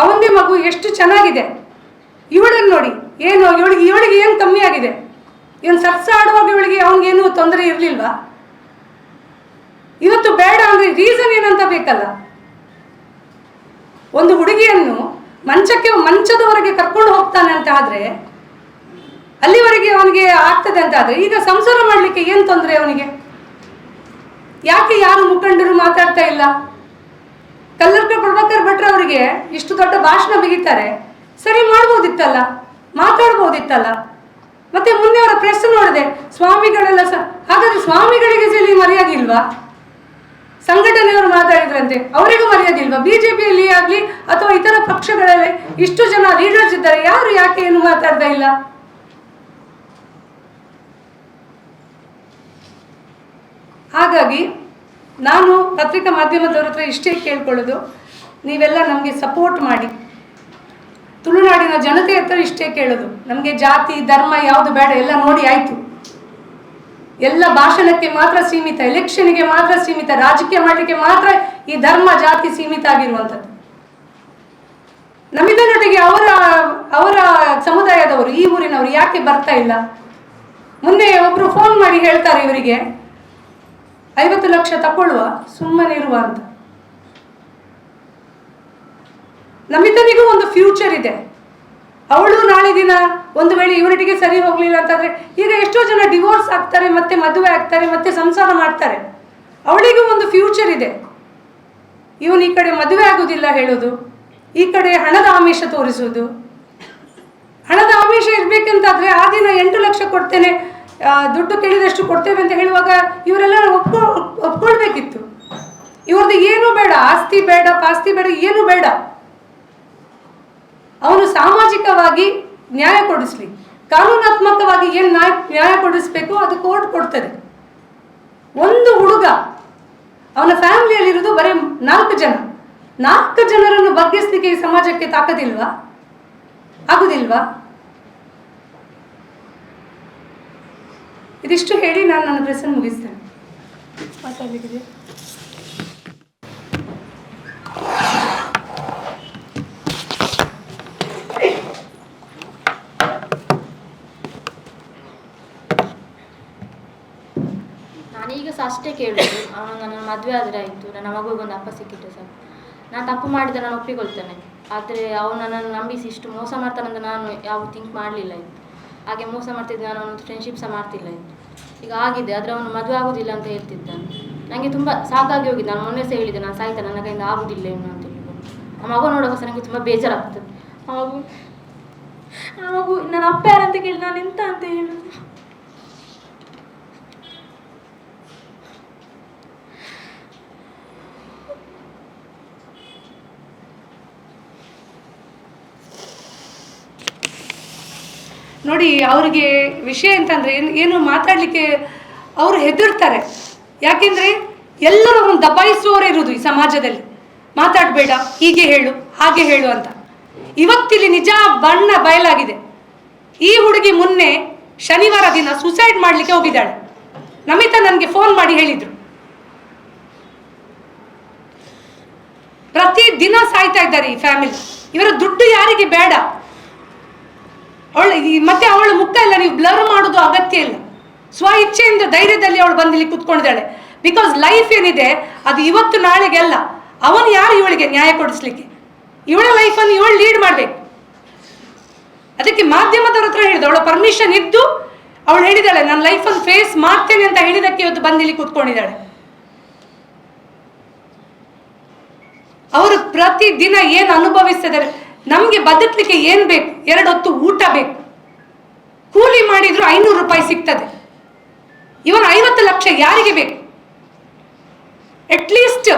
ಅವನದೇ ಮಗು ಎಷ್ಟು ಚೆನ್ನಾಗಿದೆ. ಇವಳನ್ನು ನೋಡಿ, ಏನು ಇವಳಿಗೆ ಏನು ಕಮ್ಮಿ ಆಗಿದೆ? ಇವನು ಸರ್ಸ ಆಡುವಾಗ ಇವಳಿಗೆ ಅವನಿಗೇನು ತೊಂದರೆ ಇರಲಿಲ್ವಾ? ಇವತ್ತು ಬೇಡ ಅಂದ್ರೆ ರೀಸನ್ ಏನಂತ ಬೇಕಲ್ಲ. ಒಂದು ಹುಡುಗಿಯನ್ನು ಮಂಚದವರೆಗೆ ಕರ್ಕೊಂಡು ಹೋಗ್ತಾನೆ ಅಂತ ಆದ್ರೆ, ಅಲ್ಲಿವರೆಗೆ ಅವನಿಗೆ ಆಗ್ತದೆ ಅಂತ ಆದ್ರೆ, ಈಗ ಸಂಸಾರ ಮಾಡ್ಲಿಕ್ಕೆ ಏನು ತೊಂದರೆ ಅವನಿಗೆ? ಯಾಕೆ ಯಾರು ಮುಖಂಡರು ಮಾತಾಡ್ತಾ ಇಲ್ಲ? ಕಲ್ಲರ್ಕ ಪ್ರಭಾಕರ್ ಭಟ್ರು ಅವರಿಗೆ ಇಷ್ಟು ದೊಡ್ಡ ಭಾಷಣ ಬಿಗಿತಾರೆ, ಸರಿ ಮಾಡ್ಬೋದಿತ್ತಲ್ಲ, ಮಾತಾಡ್ಬೋದಿತ್ತಲ್ಲ. ಮತ್ತೆ ಮೊನ್ನೆ ಅವರ ಪ್ರೆಸ್ ನೋಡಿದೆ, ಸ್ವಾಮಿಗಳೆಲ್ಲ ಹಾಗಾದ್ರೆ ಸ್ವಾಮಿಗಳಿಗೆ ಇಲ್ಲಿ ಮರ್ಯಾದೆ ಇಲ್ವಾ? ಸಂಘಟನೆಯವರು ಮಾತಾಡಿದ್ರಂತೆ, ಅವರಿಗೂ ಮರ್ಯಾದೆ ಇಲ್ವಾ? ಬಿಜೆಪಿಯಲ್ಲಿ ಆಗ್ಲಿ ಅಥವಾ ಇತರ ಪಕ್ಷಗಳಲ್ಲಿ ಇಷ್ಟು ಜನ ಲೀಡರ್ಸ್ ಇದ್ದಾರೆ, ಯಾರು ಯಾಕೆ ಏನು ಮಾತಾಡ್ತಾ ಇಲ್ಲ? ಹಾಗಾಗಿ ನಾನು ಪತ್ರಿಕಾ ಮಾಧ್ಯಮದವ್ರ ಹತ್ರ ಇಷ್ಟೇ ಕೇಳ್ಕೊಳ್ಳೋದು, ನೀವೆಲ್ಲ ನಮಗೆ ಸಪೋರ್ಟ್ ಮಾಡಿ. ತುಳುನಾಡಿನ ಜನತೆ ಹತ್ರ ಇಷ್ಟೇ ಕೇಳೋದು, ನಮಗೆ ಜಾತಿ ಧರ್ಮ ಯಾವುದು ಬೇಡ, ಎಲ್ಲ ನೋಡಿ ಆಯ್ತು. ಎಲ್ಲ ಭಾಷಣಕ್ಕೆ ಮಾತ್ರ ಸೀಮಿತ, ಎಲೆಕ್ಷನ್ಗೆ ಮಾತ್ರ ಸೀಮಿತ, ರಾಜಕೀಯ ಮಾಡಲಿಕ್ಕೆ ಮಾತ್ರ ಈ ಧರ್ಮ ಜಾತಿ ಸೀಮಿತ ಆಗಿರುವಂಥದ್ದು. ನಮ್ಮಿದರೊಟ್ಟಿಗೆ ಅವರ ಸಮುದಾಯದವರು, ಈ ಊರಿನವರು ಯಾಕೆ ಬರ್ತಾ ಇಲ್ಲ? ಮೊನ್ನೆ ಒಬ್ರು ಫೋನ್ ಮಾಡಿ ಹೇಳ್ತಾರೆ ಇವರಿಗೆ, 50 ಲಕ್ಷ ತಗೊಳ್ಳುವ, ಸುಮ್ಮನೆ ಇರುವ ಅಂತ. ನಮಿತನಿಗೂ ಒಂದು ಫ್ಯೂಚರ್ ಇದೆ. ಅವಳು ನಾಳೆ ದಿನ ಒಂದು ವೇಳೆ ಇವನಿಗೆ ಸರಿ ಹೋಗ್ಲಿಲ್ಲ ಅಂತಂದ್ರೆ, ಈಗ ಎಷ್ಟೋ ಜನ ಡಿವೋರ್ಸ್ ಆಗ್ತಾರೆ, ಮತ್ತೆ ಮದುವೆ ಆಗ್ತಾರೆ, ಮತ್ತೆ ಸಂಸಾರ ಮಾಡ್ತಾರೆ. ಅವಳಿಗೂ ಒಂದು ಫ್ಯೂಚರ್ ಇದೆ. ಇವನು ಈ ಕಡೆ ಮದುವೆ ಆಗುದಿಲ್ಲ ಹೇಳೋದು, ಈ ಕಡೆ ಹಣದ ಆಮಿಷ ತೋರಿಸುವುದು. ಹಣದ ಆಮಿಷ ಇರ್ಬೇಕಂತಾದ್ರೆ ಆ ದಿನ 8 ಲಕ್ಷ ಕೊಡ್ತೇನೆ, ದುಡ್ಡು ಕೇಳಿದಷ್ಟು ಕೊಡ್ತೇವೆ ಅಂತ ಹೇಳುವಾಗ ಇವರೆಲ್ಲ ಒಪ್ಕೊಳ್ಬೇಕಿತ್ತು. ಇವ್ರದ್ದು ಏನು ಬೇಡ, ಆಸ್ತಿ ಬೇಡ, ಪಾಸ್ತಿ ಬೇಡ, ಏನು ಬೇಡ. ಅವನು ಸಾಮಾಜಿಕವಾಗಿ ನ್ಯಾಯ ಕೊಡಿಸ್ಲಿ, ಕಾನೂನಾತ್ಮಕವಾಗಿ ಏನು ನ್ಯಾಯ ಕೊಡಿಸ್ಬೇಕು ಅದು ಕೋರ್ಟ್ ಕೊಡ್ತದೆ. ಒಂದು ಹುಡುಗ, ಅವನ ಫ್ಯಾಮಿಲಿಯಲ್ಲಿರೋದು ಬರೀ 4 ಜನ. 4 ಜನರನ್ನು ಬಗ್ಗಿಸ್ಲಿಕ್ಕೆ ಈ ಸಮಾಜಕ್ಕೆ ತಾಕದಿಲ್ವಾ? ಆಗುದಿಲ್ವಾ? ಇದಿಷ್ಟು ಹೇಳಿ ನಾನು ನನ್ನ ಪ್ರೆಸನ್ನು ಮುಗಿಸ್ತೇನೆ. ಮಾತಾಡಲಿಕ್ಕಿದೆ. ನಾನೀಗ ಸಹ ಅಷ್ಟೇ ಕೇಳೋದು, ಅವನು ನನ್ನ ಮದುವೆ ಆದರೆ ಆಯಿತು, ನನ್ನ ಮಗುವಿಗೊಂದು ಅಪ್ಪ ಸಿಕ್ಕಿಟ್ಟು ಸರ್. ನಾನು ತಪ್ಪು ಮಾಡಿದರೆ ನಾನು ಒಪ್ಪಿಕೊಳ್ತೇನೆ. ಆದರೆ ಅವನು ನನ್ನನ್ನು ನಂಬಿಸಿ ಇಷ್ಟು ಮೋಸ ಮಾಡ್ತಾನಂತ ನಾನು ಯಾವ ಥಿಂಕ್ ಮಾಡಲಿಲ್ಲ ಇತ್ತು. ಹಾಗೆ ಮೋಸ ಮಾಡ್ತಿದ್ದೆ, ನಾನು ಅವನು ಫ್ರೆಂಡ್ಶಿಪ್ ಸಹ ಮಾಡ್ತಿಲ್ಲ ಇತ್ತು. ಈಗ ಆಗಿದೆ, ಆದರೆ ಅವನು ಮದುವೆ ಆಗೋದಿಲ್ಲ ಅಂತ ಹೇಳ್ತಿದ್ದಾನೆ. ನನಗೆ ತುಂಬ ಸಾಕಾಗಿ ಹೋಗಿದೆ. ನಾನು ಮೊನ್ನೆ ಸಹ ಹೇಳಿದ್ದೆ, ನಾನು ಸಾಯ್ತಾನೆ, ನನ್ನ ಕೈಯಿಂದ ಆಗೋದಿಲ್ಲ ಏನು ಅಂತ ಹೇಳ್ಬೋದು. ಆ ಮಗು ನೋಡೋಕೆ ಸಹ ನನಗೆ ತುಂಬ ಬೇಜಾರಾಗ್ತದೆ. ಆ ಮಗು ನನ್ನ ಅಪ್ಪ ಯಾರಂತ ಕೇಳಿ ನಾನು ಎಂತ ಅಂತ ಹೇಳೋದು? ನೋಡಿ, ಅವರಿಗೆ ವಿಷಯ ಅಂತಂದರೆ ಏನು ಮಾತಾಡಲಿಕ್ಕೆ ಅವರು ಹೆದರ್ತಾರೆ. ಯಾಕೆಂದರೆ ಎಲ್ಲರೂ ಒಂದು ದಬಾಯಿಸುವವರೇ ಇರೋದು ಈ ಸಮಾಜದಲ್ಲಿ. ಮಾತಾಡಬೇಡ, ಹೀಗೆ ಹೇಳು, ಹಾಗೆ ಹೇಳು ಅಂತ. ಇವತ್ತಿಲ್ಲಿ ನಿಜ ಬಣ್ಣ ಬಯಲಾಗಿದೆ. ಈ ಹುಡುಗಿ ಮೊನ್ನೆ ಶನಿವಾರ ದಿನ ಸುಸೈಡ್ ಮಾಡಲಿಕ್ಕೆ ಹೋಗಿದ್ದಾಳೆ. ನಮಿತಾ ನನಗೆ ಫೋನ್ ಮಾಡಿ ಹೇಳಿದರು, ಪ್ರತಿ ದಿನ ಸಾಯ್ತಾ ಇದ್ದಾರೆ ಈ ಫ್ಯಾಮಿಲಿ. ಇವರ ದುಡ್ಡು ಯಾರಿಗೆ ಬೇಡ. ಮತ್ತೆ ಅವಳ ಮುಖ ಎಲ್ಲ ನೀವು ಬ್ಲರ್ ಮಾಡೋದು ಅಗತ್ಯ ಇಲ್ಲ. ಸ್ವ ಇಚ್ಛೆಯಿಂದ ಧೈರ್ಯದಲ್ಲಿ ಅವಳು ಬಂದಿಲ್ಲಿ ಕುತ್ಕೊಂಡಿದ್ದಾಳೆ. ಬಿಕಾಸ್ ಲೈಫ್ ಏನಿದೆ ಅದು ಇವತ್ತು ನಾಳೆಗೆ ಅಲ್ಲ. ಅವನು ಯಾರು ಇವಳಿಗೆ ನ್ಯಾಯ ಕೊಡಿಸ್ಲಿಕ್ಕೆ? ಇವಳ ಲೈಫನ್ನು ಇವಳು ಲೀಡ್ ಮಾಡಬೇಕು. ಅದಕ್ಕೆ ಮಾಧ್ಯಮದವ್ರ ಹತ್ರ ಹೇಳಿದ, ಅವಳ ಪರ್ಮಿಷನ್ ಇದ್ದು ಅವಳು ಹೇಳಿದಾಳೆ, ನನ್ನ ಲೈಫನ್ನು ಫೇಸ್ ಮಾಡ್ತೇನೆ ಅಂತ ಹೇಳಿದಕ್ಕೆ ಇವತ್ತು ಬಂದಿಲ್ಲಿ ಕೂತ್ಕೊಂಡಿದ್ದಾಳೆ. ಅವರು ಪ್ರತಿ ದಿನ ಏನು ಅನುಭವಿಸ್ತಿದ್ದಾರೆ. ನಮಗೆ ಬದುಕಲಿಕ್ಕೆ ಏನು ಬೇಕು? 2 ಹೊತ್ತು ಊಟ ಬೇಕು. ಕೂಲಿ ಮಾಡಿದ್ರು 500 ರೂಪಾಯಿ ಸಿಗ್ತದೆ. ಇವನು 50 ಲಕ್ಷ ಯಾರಿಗೆ ಬೇಕು? ಅಟ್ಲೀಸ್ಟ್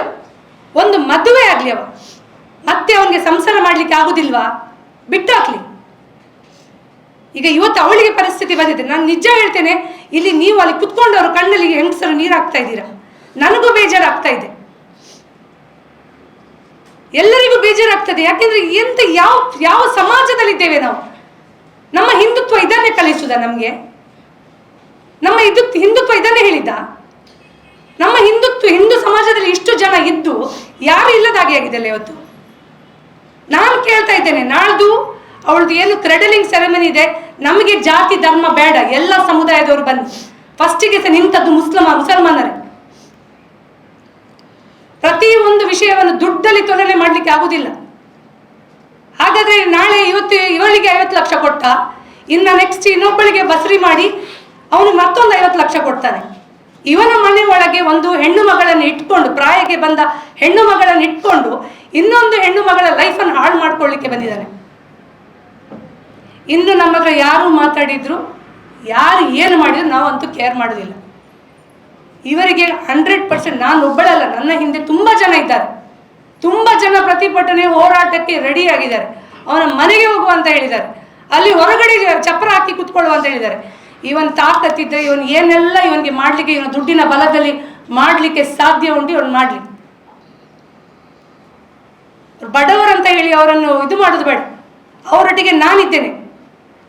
ಒಂದು ಮದುವೆ ಆಗಲಿ, ಅವ ಮತ್ತೆ ಅವನಿಗೆ ಸಂಸಾರ ಮಾಡಲಿಕ್ಕೆ ಆಗುದಿಲ್ವಾ? ಬಿಟ್ಟು ಹಾಕ್ಲಿ. ಈಗ ಇವತ್ತು ಅವಳಿಗೆ ಪರಿಸ್ಥಿತಿ ಬಂದಿದೆ. ನಾನು ನಿಜ ಹೇಳ್ತೇನೆ, ಇಲ್ಲಿ ನೀವು ಅಲ್ಲಿ ಕುತ್ಕೊಂಡವರು ಕಣ್ಣಲ್ಲಿ ಹೆಂಗಸರು ನೀರು ಹಾಕ್ತಾ ಇದ್ದೀರಾ. ನನಗೂ ಬೇಜಾರಾಗ್ತಾ ಇದೆ, ಎಲ್ಲರಿಗೂ ಬೇಜಾರಾಗ್ತದೆ. ಯಾಕೆಂದ್ರೆ ಎಂತ ಯಾವ ಸಮಾಜದಲ್ಲಿದ್ದೇವೆ ನಾವು? ನಮ್ಮ ಹಿಂದುತ್ವ ಇದನ್ನೇ ಕಲಿಸುದ ನಮಗೆ? ನಮ್ಮ ಹಿಂದುತ್ವ ಇದನ್ನೇ ಹೇಳಿದ? ನಮ್ಮ ಹಿಂದೂ ಸಮಾಜದಲ್ಲಿ ಇಷ್ಟು ಜನ ಇದ್ದು ಯಾರು ಇಲ್ಲದಾಗೆ ಆಗಿದೆಲ್ಲ ಇವತ್ತು. ನಾನು ಕೇಳ್ತಾ ಇದ್ದೇನೆ, ನಾಳ್ದು ಅವಳದು ಏನು ಕ್ರೆಡಲಿಂಗ್ ಸೆರೆಮನಿ ಇದೆ, ನಮಗೆ ಜಾತಿ ಧರ್ಮ ಬೇಡ, ಎಲ್ಲ ಸಮುದಾಯದವರು ಬಂದು ಫಸ್ಟಿಗೆ ಸಹ ನಿಂತದ್ದು ಮುಸಲ್ಮಾನರೇ. ಪ್ರತಿ ಒಂದು ವಿಷಯವನ್ನು ದುಡ್ಡಲ್ಲಿ ತೊಲನೆ ಮಾಡಲಿಕ್ಕೆ ಆಗುದಿಲ್ಲ. ಹಾಗಾದ್ರೆ ನಾಳೆ ಇವಳಿಗೆ 50 ಲಕ್ಷ ಕೊಟ್ಟ, ಇನ್ನು ನೆಕ್ಸ್ಟ್ ಇನ್ನೊಬ್ಬಳಿಗೆ ಬಸರಿ ಮಾಡಿ ಅವನು ಮತ್ತೊಂದು 50 ಲಕ್ಷ ಕೊಡ್ತಾನೆ. ಇವನ ಮನೆ ಒಳಗೆ ಒಂದು ಹೆಣ್ಣು ಮಗಳನ್ನು ಇಟ್ಕೊಂಡು, ಪ್ರಾಯಕ್ಕೆ ಬಂದ ಹೆಣ್ಣು ಮಗಳನ್ನು ಇಟ್ಕೊಂಡು ಇನ್ನೊಂದು ಹೆಣ್ಣು ಮಗಳ ಲೈಫನ್ನು ಹಾಳು ಮಾಡ್ಕೊಳ್ಳಿಕ್ಕೆ ಬಂದಿದ್ದಾನೆ. ಇನ್ನು ನಮ್ಮ ಹತ್ರ ಯಾರು ಮಾತಾಡಿದ್ರು, ಯಾರು ಏನು ಮಾಡಿದ್ರು ನಾವಂತೂ ಕೇರ್ ಮಾಡೋದಿಲ್ಲ. ಇವರಿಗೆ 100%, ನಾನು ಒಬ್ಬಳಲ್ಲ, ನನ್ನ ಹಿಂದೆ ತುಂಬ ಜನ ಇದ್ದಾರೆ. ತುಂಬ ಜನ ಪ್ರತಿಭಟನೆ ಹೋರಾಟಕ್ಕೆ ರೆಡಿ ಆಗಿದ್ದಾರೆ. ಅವನ ಮನೆಗೆ ಹೋಗುವ ಅಂತ ಹೇಳಿದ್ದಾರೆ, ಅಲ್ಲಿ ಹೊರಗಡೆ ಚಪ್ರ ಹಾಕಿ ಕುತ್ಕೊಳ್ಳುವ ಅಂತ ಹೇಳಿದ್ದಾರೆ. ಇವನ್ ತಾಕತ್ತಿದ್ರೆ ಇವನು ಏನೆಲ್ಲ ಇವನಿಗೆ ಮಾಡಲಿಕ್ಕೆ, ಇವನ ದುಡ್ಡಿನ ಬಲದಲ್ಲಿ ಮಾಡಲಿಕ್ಕೆ ಸಾಧ್ಯ ಉಂಟು, ಇವನು ಮಾಡಲಿ. ಬಡವರಂತ ಹೇಳಿ ಅವರನ್ನು ಇದು ಮಾಡೋದು ಬೇಡ. ಅವರೊಟ್ಟಿಗೆ ನಾನಿದ್ದೇನೆ.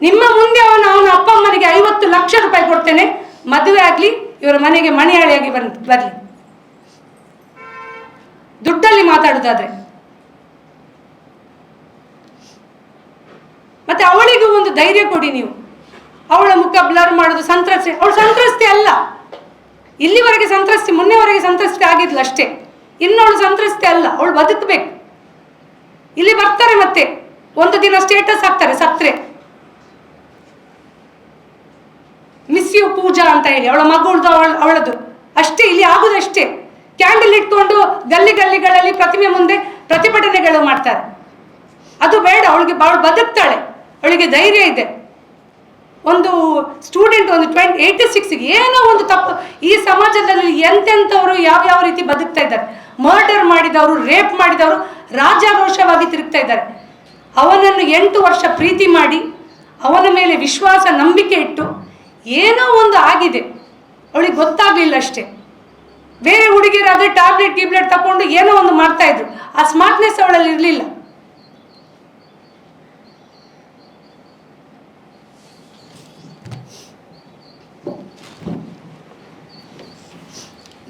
ನಿಮ್ಮ ಮುಂದೆ ಅವನ ಅಪ್ಪ ಅಮ್ಮನಿಗೆ 50 ಲಕ್ಷ ರೂಪಾಯಿ ಕೊಡ್ತೇನೆ, ಮದುವೆ ಆಗಲಿ, ಇವರ ಮನೆಗೆ ಮಣಿಯಾಳಿಯಾಗಿ ಬರಲಿ. ದುಡ್ಡಲ್ಲಿ ಮಾತಾಡುದಾದ್ರೆ. ಮತ್ತೆ ಅವಳಿಗೂ ಒಂದು ಧೈರ್ಯ ಕೊಡಿ ನೀವು. ಅವಳ ಮುಖ ಬ್ಲರ್ ಮಾಡೋದು ಸಂತ್ರಸ್ತೆ, ಅವಳು ಸಂತ್ರಸ್ತೆ ಅಲ್ಲ. ಇಲ್ಲಿವರೆಗೆ ಸಂತ್ರಸ್ತೆ, ಮೊನ್ನೆವರೆಗೆ ಸಂತ್ರಸ್ತೆ ಆಗಿದ್ಲು ಅಷ್ಟೇ, ಇನ್ನವಳು ಸಂತ್ರಸ್ತೆ ಅಲ್ಲ, ಅವಳು ಬದುಕಬೇಕು. ಇಲ್ಲಿ ಬರ್ತಾರೆ ಮತ್ತೆ ಒಂದು ದಿನ ಸ್ಟೇಟಸ್ ಹಾಕ್ತಾರೆ ಸತ್ರೆ, ಮಿಸ್ ಯು ಪೂಜಾ ಅಂತ ಹೇಳಿ, ಅವಳ ಮಗುಳ್ದು ಅವಳದು ಅಷ್ಟೇ. ಇಲ್ಲಿ ಆಗುದಷ್ಟೇ, ಕ್ಯಾಂಡಲ್ ಇಟ್ಕೊಂಡು ಗಲ್ಲಿ ಗಲ್ಲಿಗಳಲ್ಲಿ ಪ್ರತಿಮೆ ಮುಂದೆ ಪ್ರತಿಭಟನೆಗಳು ಮಾಡ್ತಾರೆ. ಅದು ಬೇಡ, ಅವಳು ಬದುಕ್ತಾಳೆ, ಅವಳಿಗೆ ಧೈರ್ಯ ಇದೆ. ಒಂದು ಸ್ಟೂಡೆಂಟ್ ಒಂದು 86 ಏನೋ ಒಂದು ತಪ್ಪು, ಈ ಸಮಾಜದಲ್ಲಿ ಎಂತೆಂಥವರು ಯಾವ್ಯಾವ ರೀತಿ ಬದುಕ್ತಾ ಇದ್ದಾರೆ. ಮರ್ಡರ್ ಮಾಡಿದವರು, ರೇಪ್ ಮಾಡಿದವರು ರಾಜಾರೋಷವಾಗಿ ತಿರುಗ್ತಾ ಇದ್ದಾರೆ. ಅವನನ್ನು 8 ವರ್ಷ ಪ್ರೀತಿ ಮಾಡಿ ಅವನ ಮೇಲೆ ವಿಶ್ವಾಸ ನಂಬಿಕೆ ಇಟ್ಟು ಏನೋ ಒಂದು ಆಗಿದೆ, ಅವಳಿಗೆ ಗೊತ್ತಾಗ್ಲಿಲ್ಲ ಅಷ್ಟೇ. ಬೇರೆ ಹುಡುಗಿಯರಾದ್ರೆ ಟ್ಯಾಬ್ಲೆಟ್ ತಗೊಂಡು ಏನೋ ಒಂದು ಮಾಡ್ತಾ ಇದ್ರು, ಆ ಸ್ಮಾರ್ಟ್ನೆಸ್ ಅವಳಲ್ಲಿ ಇರಲಿಲ್ಲ.